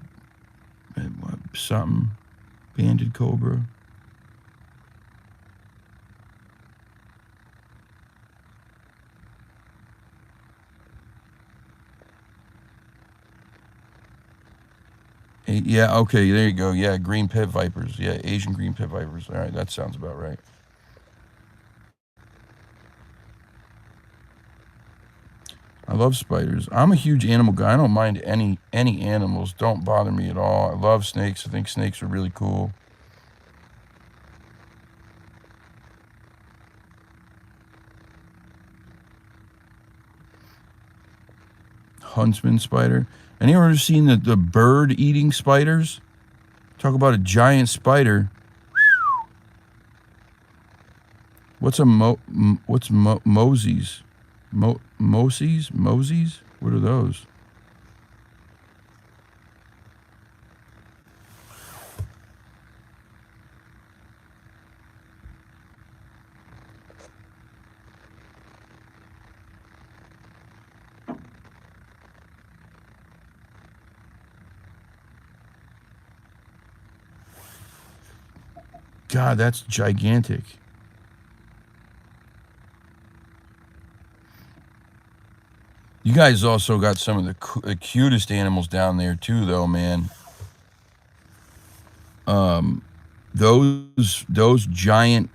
something. Banded cobra. Yeah, okay, there you go. Yeah, green pit vipers. Yeah, Asian green pit vipers. All right, that sounds about right. I love spiders. I'm a huge animal guy. I don't mind any animals. Don't bother me at all. I love snakes. I think snakes are really cool. Huntsman spider. Anyone ever seen the bird eating spiders? Talk about a giant spider. What's Mosey's? Mosey's? What are those? God, that's gigantic. You guys also got some of the cutest animals down there too, though, man. Those giant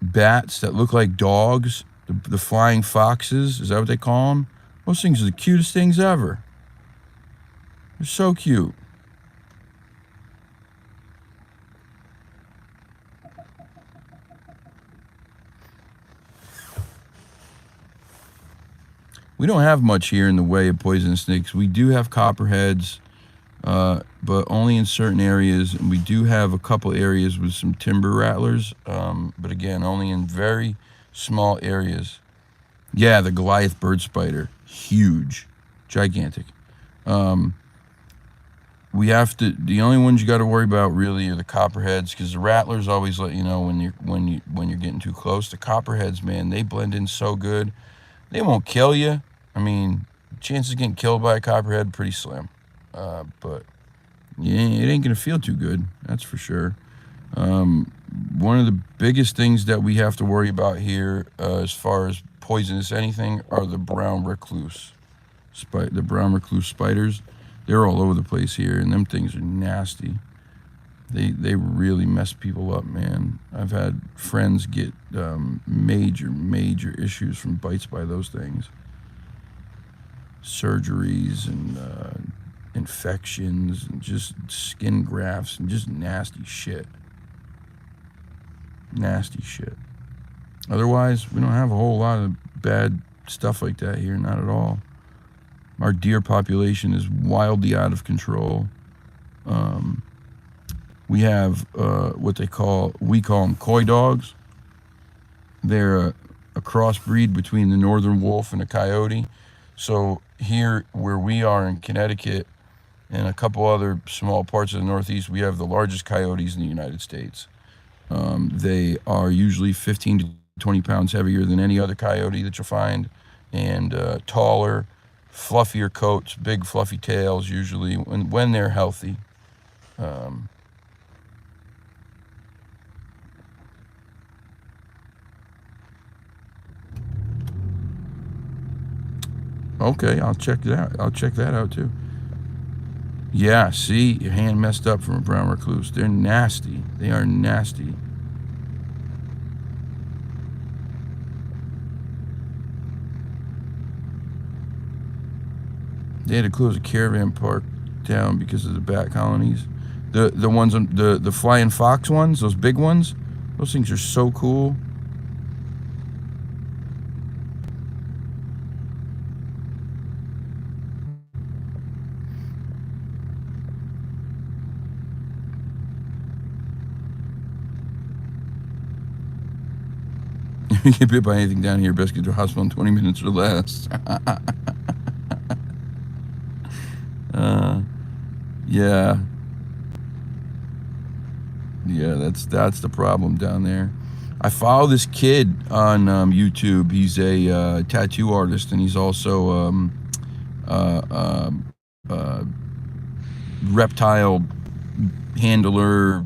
bats that look like dogs, the flying foxes, is that what they call them? Those things are the cutest things ever. They're so cute. We don't have much here in the way of poisonous snakes. We do have copperheads, but only in certain areas. And we do have a couple areas with some timber rattlers, but again, only in very small areas. Yeah, the Goliath bird spider, huge, gigantic. We have to. The only ones you got to worry about really are the copperheads, because the rattlers always let you know when you're getting too close. The copperheads, man, they blend in so good. They won't kill you. I mean, chances of getting killed by a copperhead pretty slim, but yeah, it ain't gonna feel too good. That's for sure. One of the biggest things that we have to worry about here, as far as poisonous anything, are the brown recluse. The brown recluse spiders. They're all over the place here, and them things are nasty. They really mess people up, man. I've had friends get major issues from bites by those things. Surgeries and infections and just skin grafts and just nasty shit. Nasty shit. Otherwise, we don't have a whole lot of bad stuff like that here, not at all. Our deer population is wildly out of control. We have what we call them coy dogs. They're a crossbreed between the northern wolf and a coyote. So here where we are in Connecticut and a couple other small parts of the Northeast, we have the largest coyotes in the United States. They are usually 15 to 20 pounds heavier than any other coyote that you'll find, and taller, fluffier coats, big fluffy tails usually when they're healthy. Okay, I'll check that out too. Yeah, see, your hand messed up from a brown recluse. They're nasty. They are nasty. They had to close a caravan park down because of the bat colonies. The ones on the flying fox ones, those big ones, those things are so cool. If you get bit by anything down here, best get to the hospital in 20 minutes or less. Yeah. Yeah, that's the problem down there. I follow this kid on YouTube. He's a tattoo artist, and he's also reptile handler,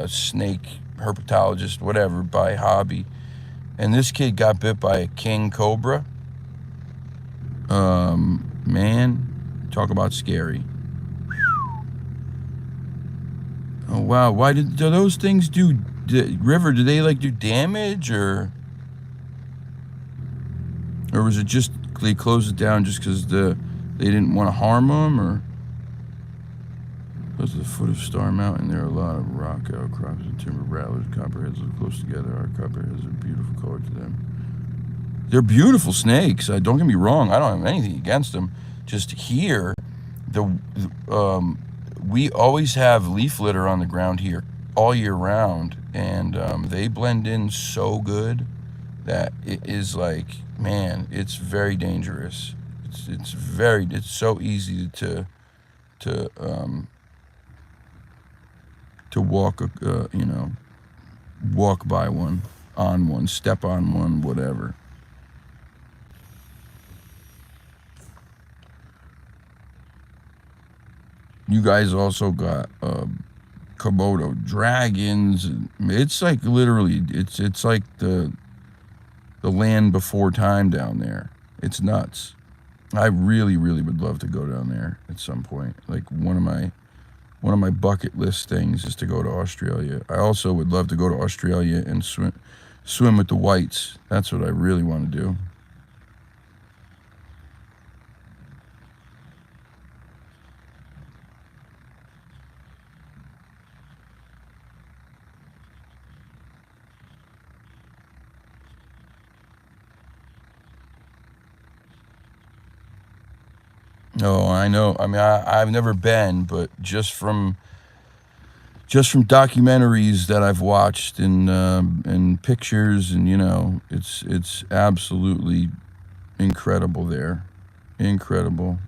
snake herpetologist, whatever, by hobby. And this kid got bit by a king cobra. Man, talk about scary. Oh wow! Why do those things do? River, do they like do damage, or was it just they closed it down just because they didn't want to harm them, or? Close to the foot of Star Mountain, there are a lot of rock outcrops and timber rattlers. Copperheads live close together. Our copperheads are beautiful color to them. They're beautiful snakes. Don't get me wrong. I don't have anything against them. Just here, we always have leaf litter on the ground here all year round, and they blend in so good that it is like, man, it's very dangerous. It's so easy to walk, walk by one, on one, step on one, whatever. You guys also got Komodo dragons. It's like literally, it's like the land before time down there. It's nuts. I really would love to go down there at some point. Like one of my bucket list things is to go to Australia. I also would love to go to Australia and swim with the whites. That's what I really want to do. Oh, I know. I mean, I've never been, but just from documentaries that I've watched and pictures, and it's absolutely incredible there. Incredible.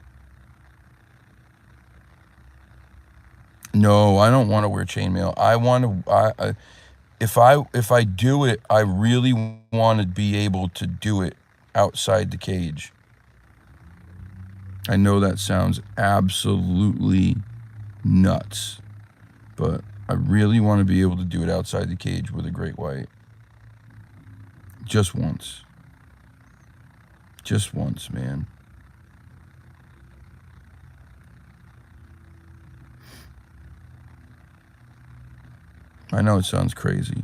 No, I don't want to wear chainmail. I want to. If I do it, I really want to be able to do it outside the cage. I know that sounds absolutely nuts, but I really want to be able to do it outside the cage with a great white. Just once. Just once, man. I know it sounds crazy.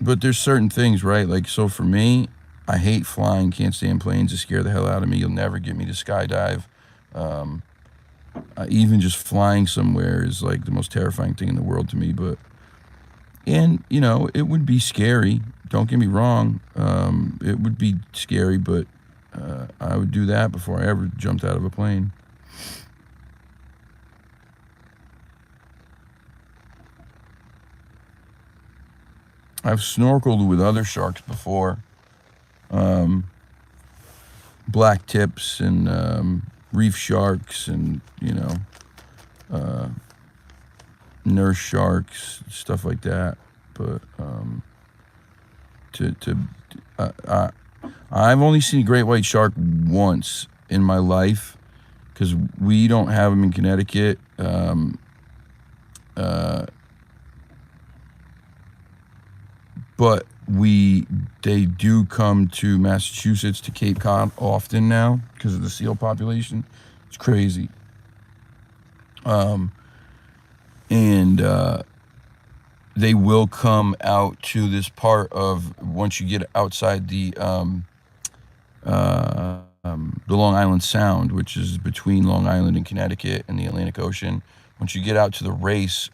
But there's certain things, right? Like, so for me, I hate flying, can't stand planes, they scare the hell out of me. You'll never get me to skydive. Even just flying somewhere is like the most terrifying thing in the world to me. And you know, it would be scary. Don't get me wrong. It would be scary, but I would do that before I ever jumped out of a plane. I've snorkeled with other sharks before. Black tips and reef sharks and, you know, nurse sharks, stuff like that. But I've only seen a great white shark once in my life because we don't have them in Connecticut. But they do come to Massachusetts, to Cape Cod often now because of the seal population. It's crazy. And they will come out to this part of, once you get outside the Long Island Sound, which is between Long Island and Connecticut and the Atlantic Ocean. Once you get out to the race,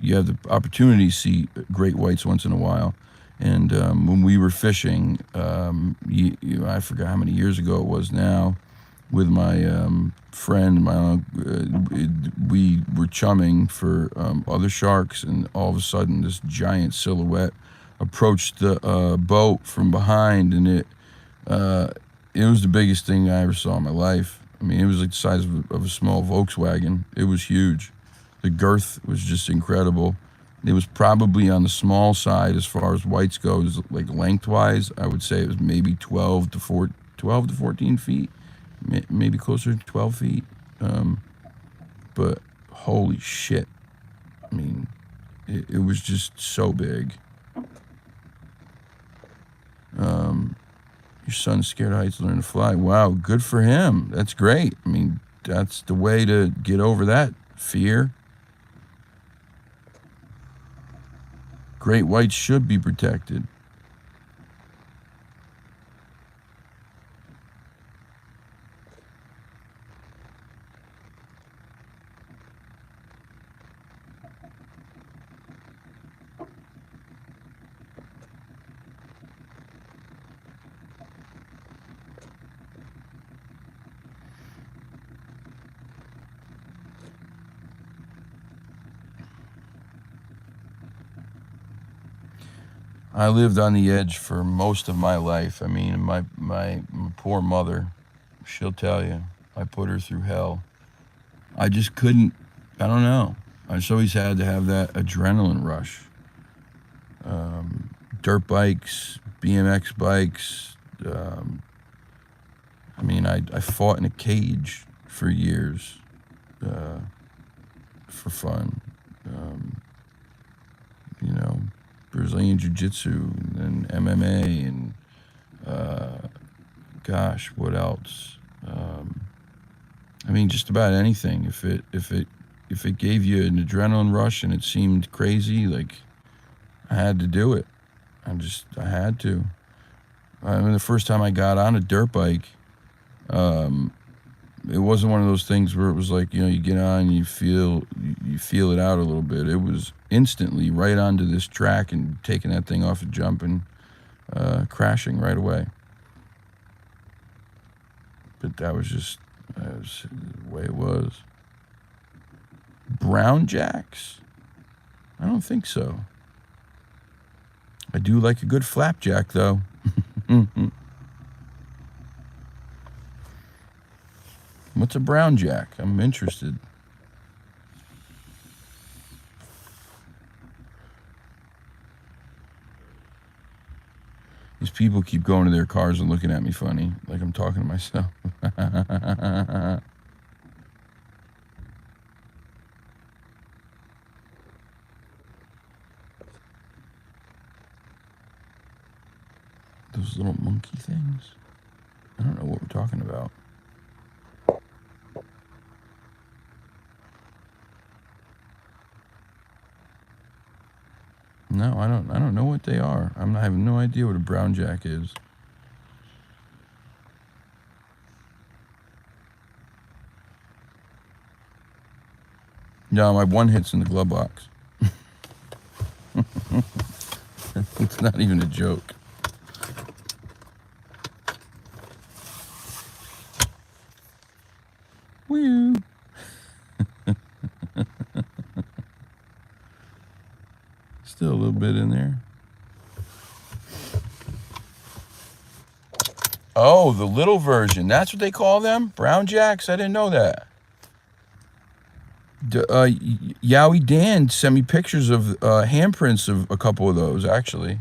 you have the opportunity to see great whites once in a while. And when we were fishing, I forgot how many years ago it was now, with my friend, we were chumming for other sharks, and all of a sudden this giant silhouette approached the boat from behind, and it was the biggest thing I ever saw in my life. I mean, it was like the size of a small Volkswagen. It was huge. The girth was just incredible. It was probably on the small side as far as whites goes, like lengthwise. I would say it was maybe 12 to 14 feet, maybe closer to 12 feet. But holy shit. I mean, it was just so big. Your son's scared of heights to learn to fly. Wow, good for him. That's great. I mean, that's the way to get over that fear. Great whites should be protected. I lived on the edge for most of my life. I mean, my poor mother, she'll tell you, I put her through hell. I just couldn't, I don't know. I just always had to have that adrenaline rush. Dirt bikes, BMX bikes. I mean, I fought in a cage for years for fun. You know, Brazilian Jiu-Jitsu and MMA and gosh, what else? I mean, just about anything. If it gave you an adrenaline rush and it seemed crazy, like, I had to do it. I had to. I mean, the first time I got on a dirt bike, it wasn't one of those things where it was like, you know, you get on and you feel it out a little bit. It was instantly right onto this track and taking that thing off a jump and crashing right away. But that was just the way it was. Brown jacks? I don't think so. I do like a good flapjack, though. What's a brown jack? I'm interested. These people keep going to their cars and looking at me funny, like I'm talking to myself. Those little monkey things? I don't know what we're talking about. No, I don't know what they are. I have no idea what a brown jack is. No, my one hit's in the glove box. It's not even a joke. Woo. Still a little bit in there. Oh, the little version. That's what they call them? Brown jacks? I didn't know that. Yowie Dan sent me pictures of handprints of a couple of those, actually.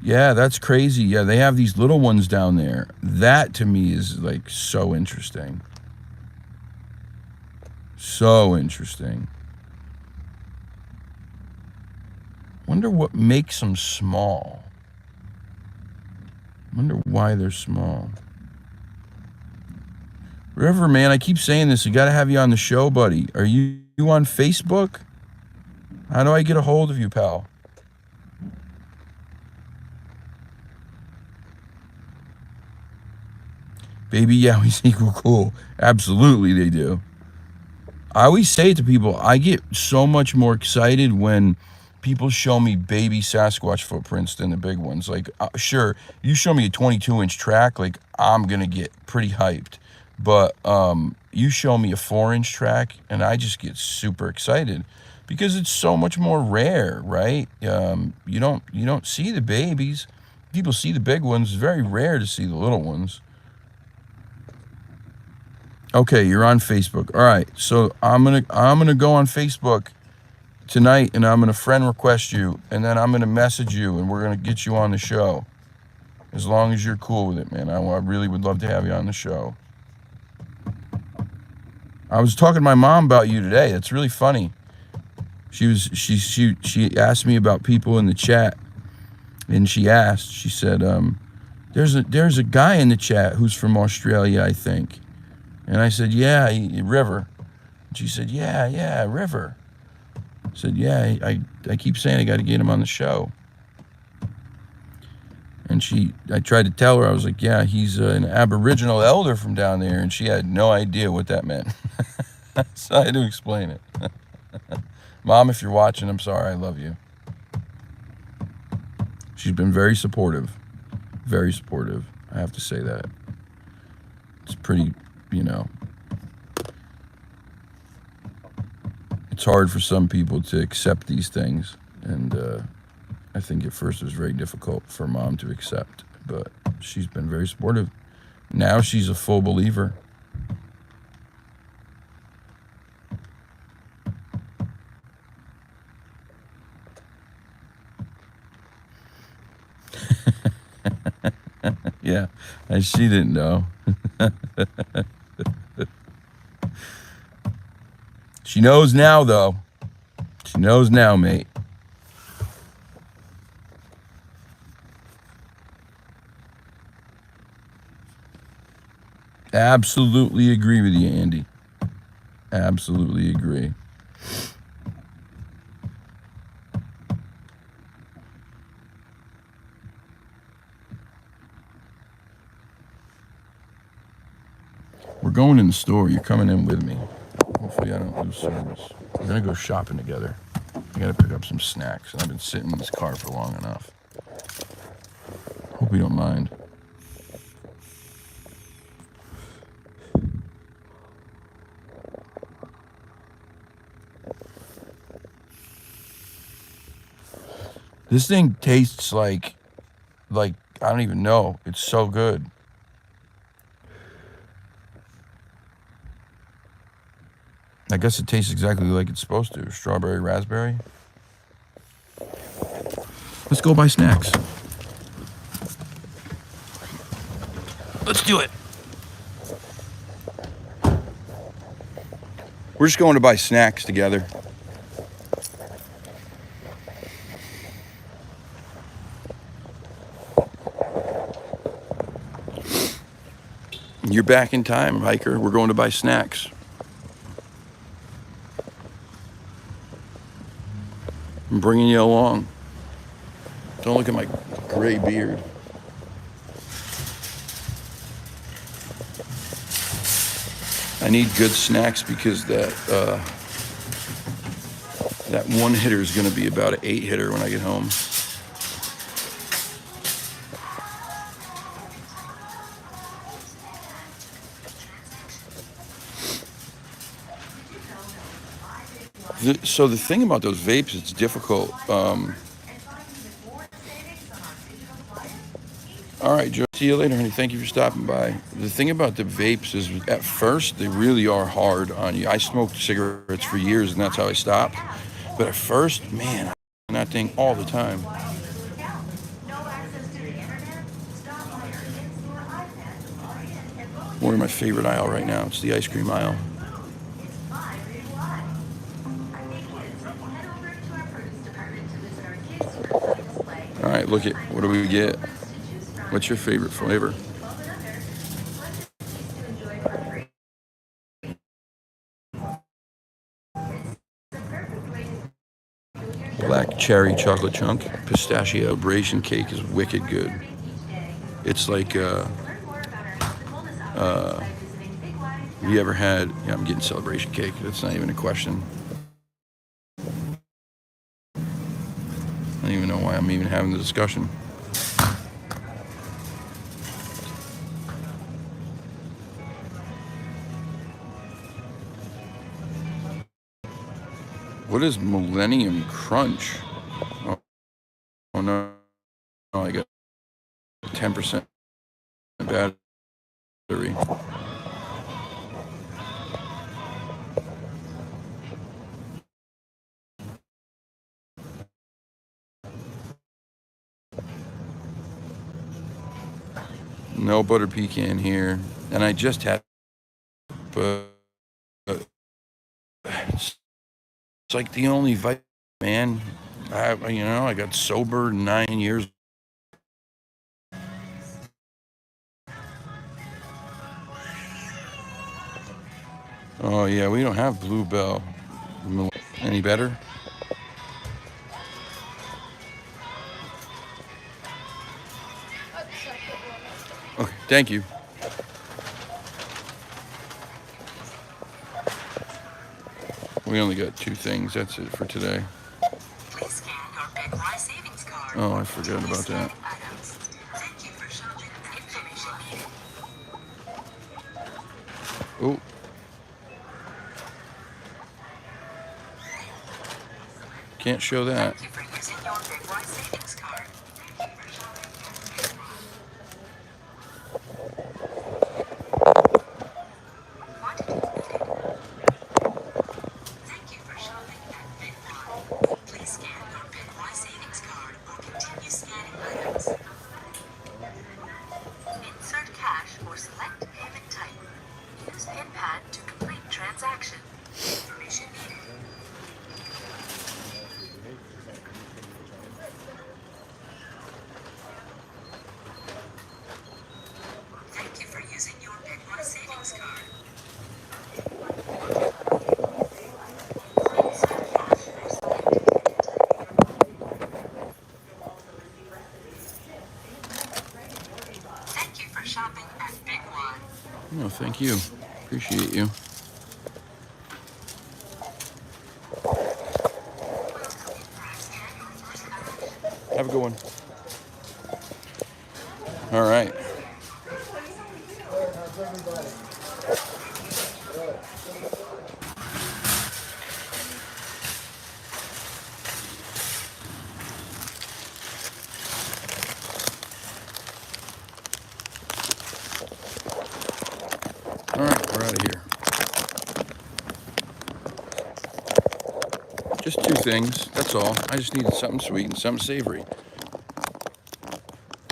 Yeah, that's crazy. Yeah, they have these little ones down there. That, to me, is, like, so interesting. So interesting. Wonder what makes them small. Wonder why they're small. River, man, I keep saying this. I got to have you on the show, buddy. Are you on Facebook? How do I get a hold of you, pal? Baby Yowies equal cool. Absolutely, they do. I always say to people, I get so much more excited when people show me baby Sasquatch footprints than the big ones. Like, sure, you show me a 22-inch track, like, I'm going to get pretty hyped. But you show me a 4-inch track, and I just get super excited because it's so much more rare, right? You don't see the babies. People see the big ones. It's very rare to see the little ones. Okay, you're on Facebook. All right, so I'm gonna go on Facebook tonight, and I'm gonna friend request you, and then I'm gonna message you, and we're gonna get you on the show. As long as you're cool with it, man. I really would love to have you on the show. I was talking to my mom about you today. It's really funny. She asked me about people in the chat, and she said, there's a guy in the chat who's from Australia, I think. And I said, yeah, River. And she said, yeah, River. I said, yeah, I keep saying I got to get him on the show. And I tried to tell her, I was like, yeah, he's an Aboriginal elder from down there. And she had no idea what that meant. So I had to explain it. Mom, if you're watching, I'm sorry. I love you. She's been very supportive. Very supportive. I have to say that. It's pretty, it's hard for some people to accept these things. And I think at first it was very difficult for Mom to accept. But she's been very supportive. Now she's a full believer. Yeah, and she didn't know. She knows now, though. She knows now, mate. Absolutely agree with you, Andy. Absolutely agree. We're going in the store. You're coming in with me. Hopefully I don't lose service. We're going to go shopping together. I got to pick up some snacks. I've been sitting in this car for long enough. Hope you don't mind. This thing tastes like I don't even know. It's so good. I guess it tastes exactly like it's supposed to. Strawberry, raspberry. Let's go buy snacks. Let's do it. We're just going to buy snacks together. You're back in time, hiker. We're going to buy snacks. I'm bringing you along. Don't look at my gray beard. I need good snacks because that one hitter is going to be about an 8-hitter when I get home. So the thing about those vapes, it's difficult. All right, Joe. See you later, honey. Thank you for stopping by. The thing about the vapes is, at first, they really are hard on you. I smoked cigarettes for years, and that's how I stopped. But at first, man, I'm that thing all the time. We're in my favorite aisle right now. It's the ice cream aisle. All right, look at, what do we get? What's your favorite flavor? Black cherry chocolate chunk. Pistachio abrasion cake is wicked good. It's like, have you ever had, yeah, I'm getting celebration cake. That's not even a question. I don't even know why I'm even having the discussion. What is Millennium Crunch? Oh no, I got 10% battery. No butter pecan here, and I just had, but it's like the only vitamin, man. I got sober 9 years. Oh yeah, we don't have Bluebell. Any better? Okay, thank you. We only got 2 things. That's it for today. Please scan your BigY savings card. Oh, I forgot about that. Thank you for shopping. Information needed. Oh. Can't show that. Thank you for using your BigY savings card. Quantity needed. Thank you for shopping at BigY. Please scan your BigY savings card or continue scanning items. Insert cash or select payment type. Use PIN pad to complete transaction. Information needed. Thank you for using your BigY savings card. Insert cash or select payment type. Thank you for shopping at BigY. No, thank you. Appreciate you. Have a good one. All right. All right, we're out of here. Just 2 things, that's all. I just needed something sweet and something savory.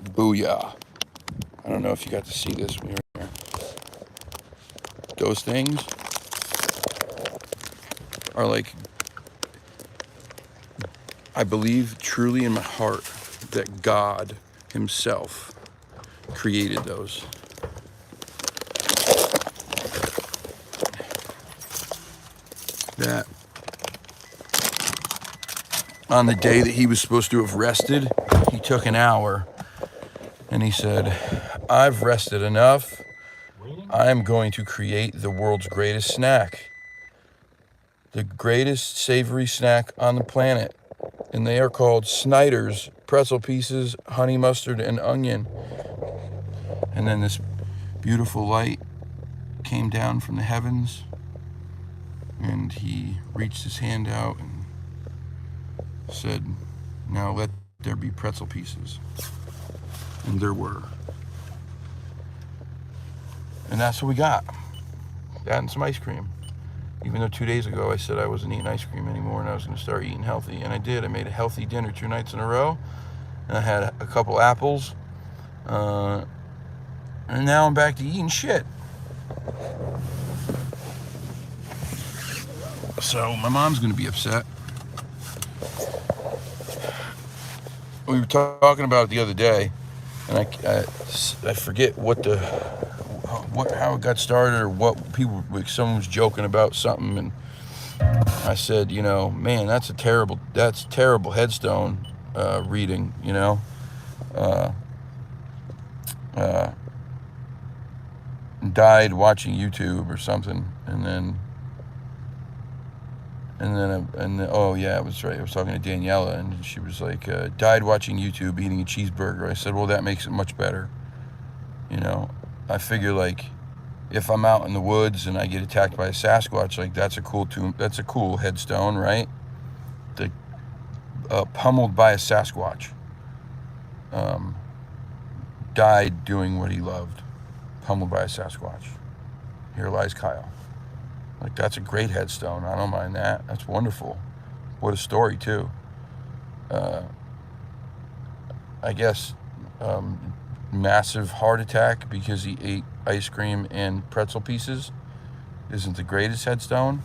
Booyah. I don't know if you got to see this when you were there. Those things are like, I believe truly in my heart that God himself created those. That on the day that he was supposed to have rested, he took an hour and he said, "I've rested enough. I'm going to create the world's greatest snack. The greatest savory snack on the planet. And they are called Snyder's pretzel pieces, honey mustard, and onion." And then this beautiful light came down from the heavens, and he reached his hand out and said, "Now let there be pretzel pieces." And there were. And that's what we got. That and some ice cream. Even though 2 days ago I said I wasn't eating ice cream anymore and I was going to start eating healthy. And I did. I made a healthy dinner 2 nights in a row. And I had a couple apples. And now I'm back to eating shit. So my mom's going to be upset. We were talking about it the other day. And I forget how it got started, or what people, like someone was joking about something, and I said, you know, man, that's terrible headstone reading, you know. Died watching YouTube or something, and then oh yeah, it was right. I was talking to Daniela, and she was like, died watching YouTube eating a cheeseburger. I said, well, that makes it much better. You know, I figure, like, if I'm out in the woods and I get attacked by a Sasquatch, like, that's a cool headstone, right? Pummeled by a Sasquatch. Died doing what he loved. Pummeled by a Sasquatch. Here lies Kyle. Like, that's a great headstone. I don't mind that. That's wonderful. What a story, too. I guess massive heart attack because he ate ice cream and pretzel pieces isn't the greatest headstone.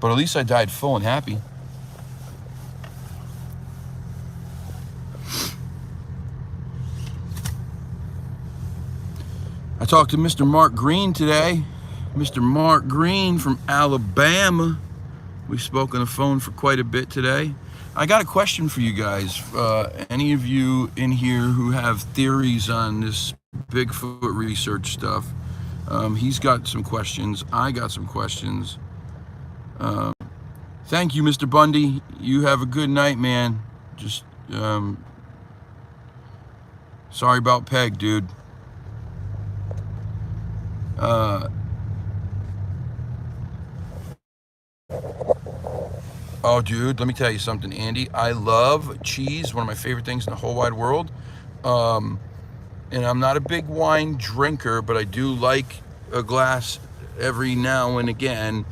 But at least I died full and happy. I talked to Mr. Mark Green today. Mr. Mark Green from Alabama. We spoke on the phone for quite a bit today. I got a question for you guys. Any of you in here who have theories on this Bigfoot research stuff? He's got some questions. I got some questions. Thank you, Mr. Bundy. You have a good night, man. Just sorry about Peg, dude. Oh, dude, let me tell you something, Andy. I love cheese, one of my favorite things in the whole wide world. And I'm not a big wine drinker, but I do like a glass every now and again.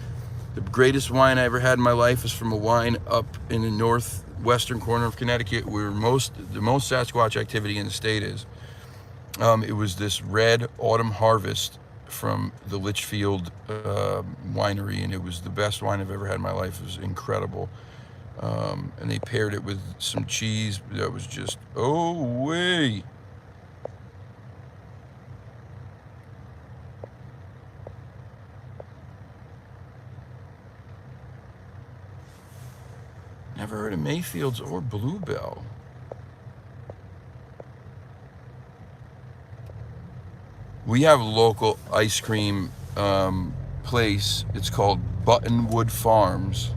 The greatest wine I ever had in my life is from a wine up in the northwestern corner of Connecticut, where the most Sasquatch activity in the state is. It was this Red Autumn Harvest from the Litchfield winery, and it was the best wine I've ever had in my life. It was incredible. And they paired it with some cheese that was just, oh way. Never heard of Mayfields or Bluebell. We have a local ice cream place. It's called Buttonwood Farms,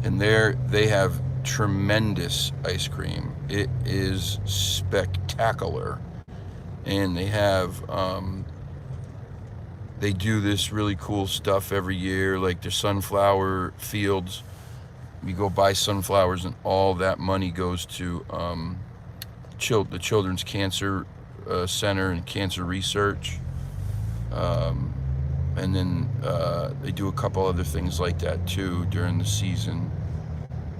and they have tremendous ice cream. It is spectacular, and they have they do this really cool stuff every year, like their sunflower fields. We go buy sunflowers, and all that money goes to the Children's Cancer Center and cancer research, and then they do a couple other things like that too during the season.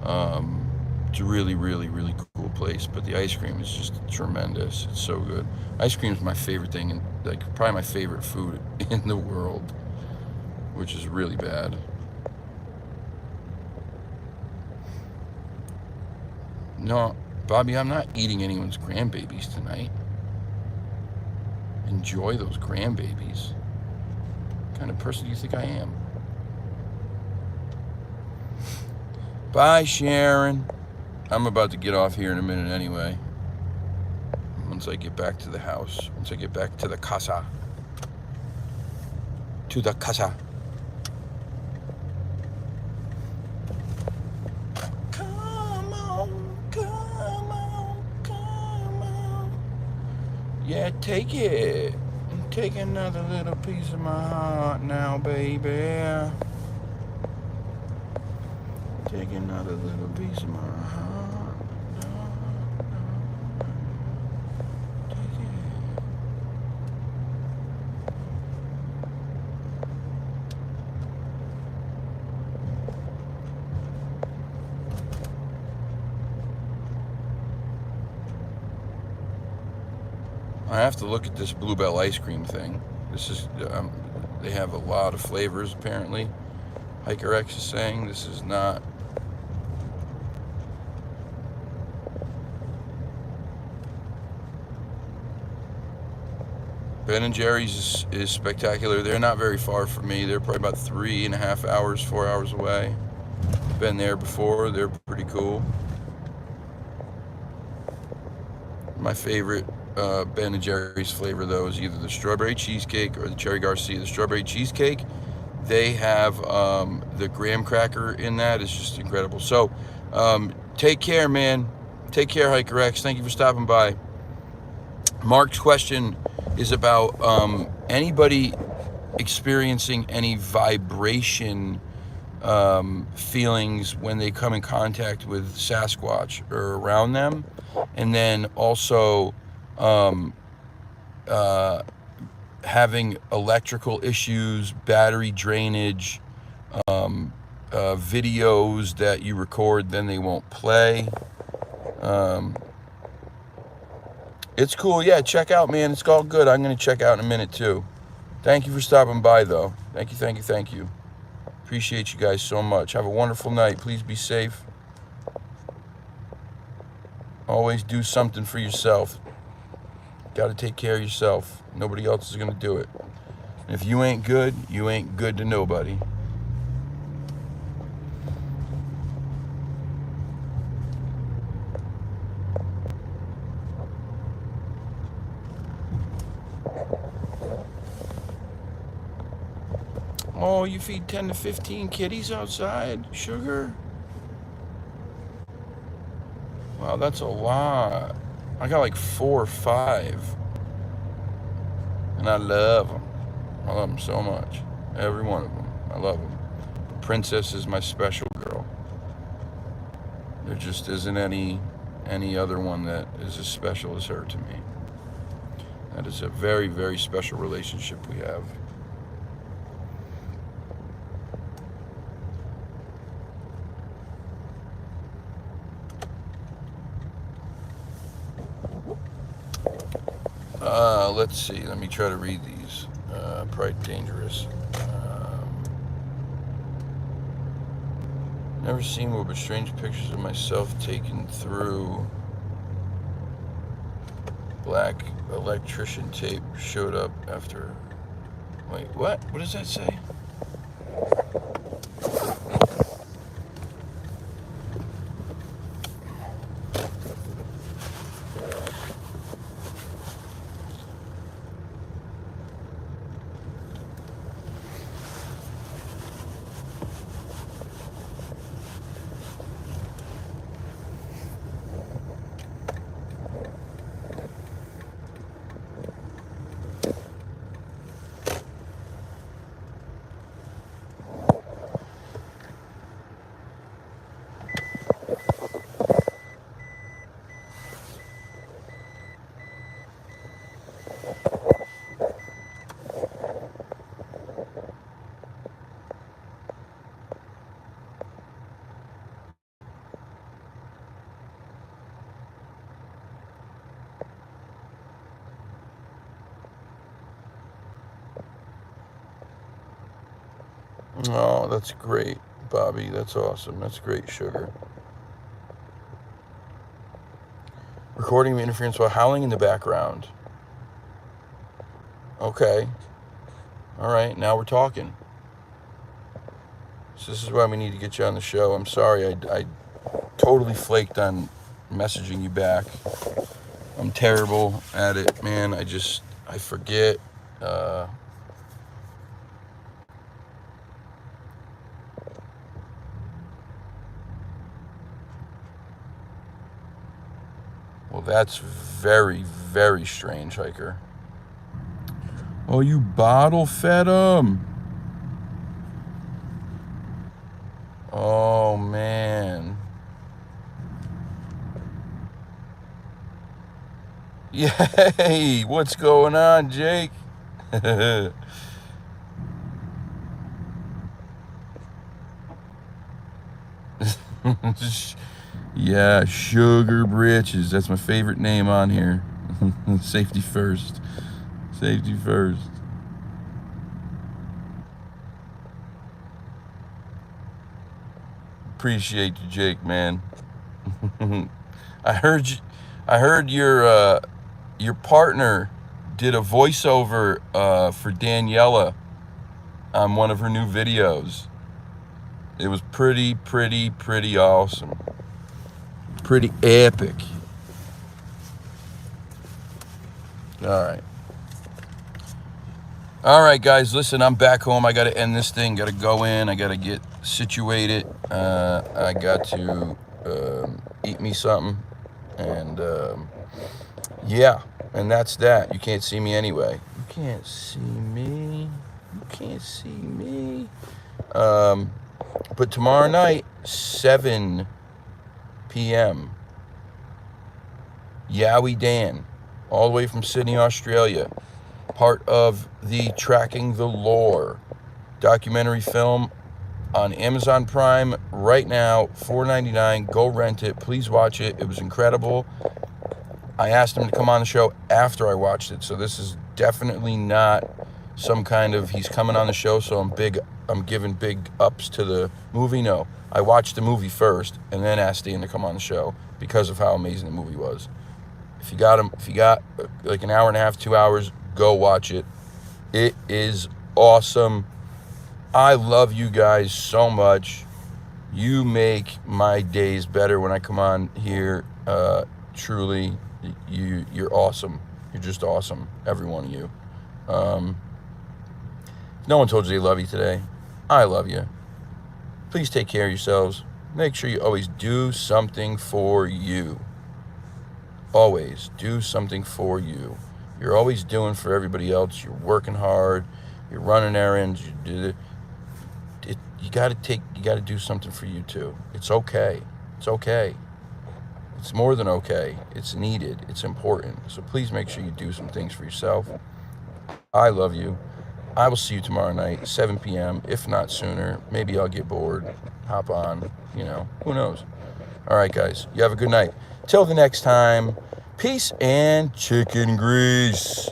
It's a really, really, really cool place, but the ice cream is just tremendous. It's so good. Ice cream is my favorite thing, and like probably my favorite food in the world, which is really bad. No, Bobby, I'm not eating anyone's grandbabies tonight. Enjoy those grandbabies. What kind of person do you think I am? Bye, Sharon. I'm about to get off here in a minute anyway. Once I get back to the house. Once I get back to the casa. To the casa. Come on, come on, come on. Yeah, take it. Take another little piece of my heart now, baby. Take another little piece of my heart. No, no, take it. I have to look at this Bluebell ice cream thing. This is, they have a lot of flavors apparently. Hiker X is saying this is not. Ben & Jerry's is spectacular. They're not very far from me. They're probably about 3.5 hours, 4 hours away. Been there before. They're pretty cool. My favorite Ben & Jerry's flavor, though, is either the strawberry cheesecake or the Cherry Garcia. The strawberry cheesecake, they have the graham cracker in that. It's just incredible. So, take care, man. Take care, Hiker X. Thank you for stopping by. Mark's question is about anybody experiencing any vibration feelings when they come in contact with Sasquatch or around them, and then also having electrical issues, battery drainage, videos that you record then they won't play. It's cool. Yeah, check out, man. It's all good. I'm going to check out in a minute, too. Thank you for stopping by, though. Thank you, thank you, thank you. Appreciate you guys so much. Have a wonderful night. Please be safe. Always do something for yourself. Got to take care of yourself. Nobody else is going to do it. And if you ain't good to nobody. Oh, you feed 10 to 15 kitties outside, Sugar? Wow, that's a lot. I got like 4 or 5. And I love them. I love them so much. Every one of them. I love them. Princess is my special girl. There just isn't any other one that is as special as her to me. That is a very, very special relationship we have. Let's see. Let me try to read these. Probably dangerous. Never seen more but strange pictures of myself taken through black electrician tape showed up after. Wait, what? What does that say? Oh, that's great, Bobby. That's awesome. That's great, Sugar. Recording of interference while howling in the background. Okay. All right, now we're talking. So this is why we need to get you on the show. I'm sorry, totally flaked on messaging you back. I'm terrible at it, man. I forget. Well, that's very, very strange, hiker. Oh, you bottle fed him. Oh, man. Yay! What's going on, Jake? Yeah, Sugar Britches. That's my favorite name on here. Safety first. Safety first. Appreciate you, Jake, man. I heard your partner did a voiceover for Daniela on one of her new videos. It was pretty awesome. Pretty epic. All right, guys, listen, I'm back home. I got to end this thing. Got to go in. I got to get situated. I got to eat me something. And, yeah, and that's that. You can't see me anyway. You can't see me. You can't see me. But tomorrow night, 7 p.m., Yowie Dan, all the way from Sydney, Australia, part of the Tracking the Lore documentary film on Amazon Prime right now, $4.99. Go rent it. Please watch it. It was incredible. I asked him to come on the show after I watched it, so this is definitely not some kind of he's coming on the show, so I'm giving big ups to the movie. No, I watched the movie first and then asked Dan to come on the show because of how amazing the movie was. If you got like an hour and a half, 2 hours, go watch it. It is awesome. I love you guys so much. You make my days better when I come on here. Truly, you're awesome. You're just awesome, every one of you. If no one told you they love you today, I love you. Please take care of yourselves. Make sure you always do something for you. Always do something for you. You're always doing for everybody else. You're working hard. You're running errands. You got to do something for you too. It's okay. It's okay. It's more than okay. It's needed. It's important. So please make sure you do some things for yourself. I love you. I will see you tomorrow night, 7 p.m., if not sooner. Maybe I'll get bored, hop on, who knows. All right, guys, you have a good night. Till the next time, peace and chicken grease.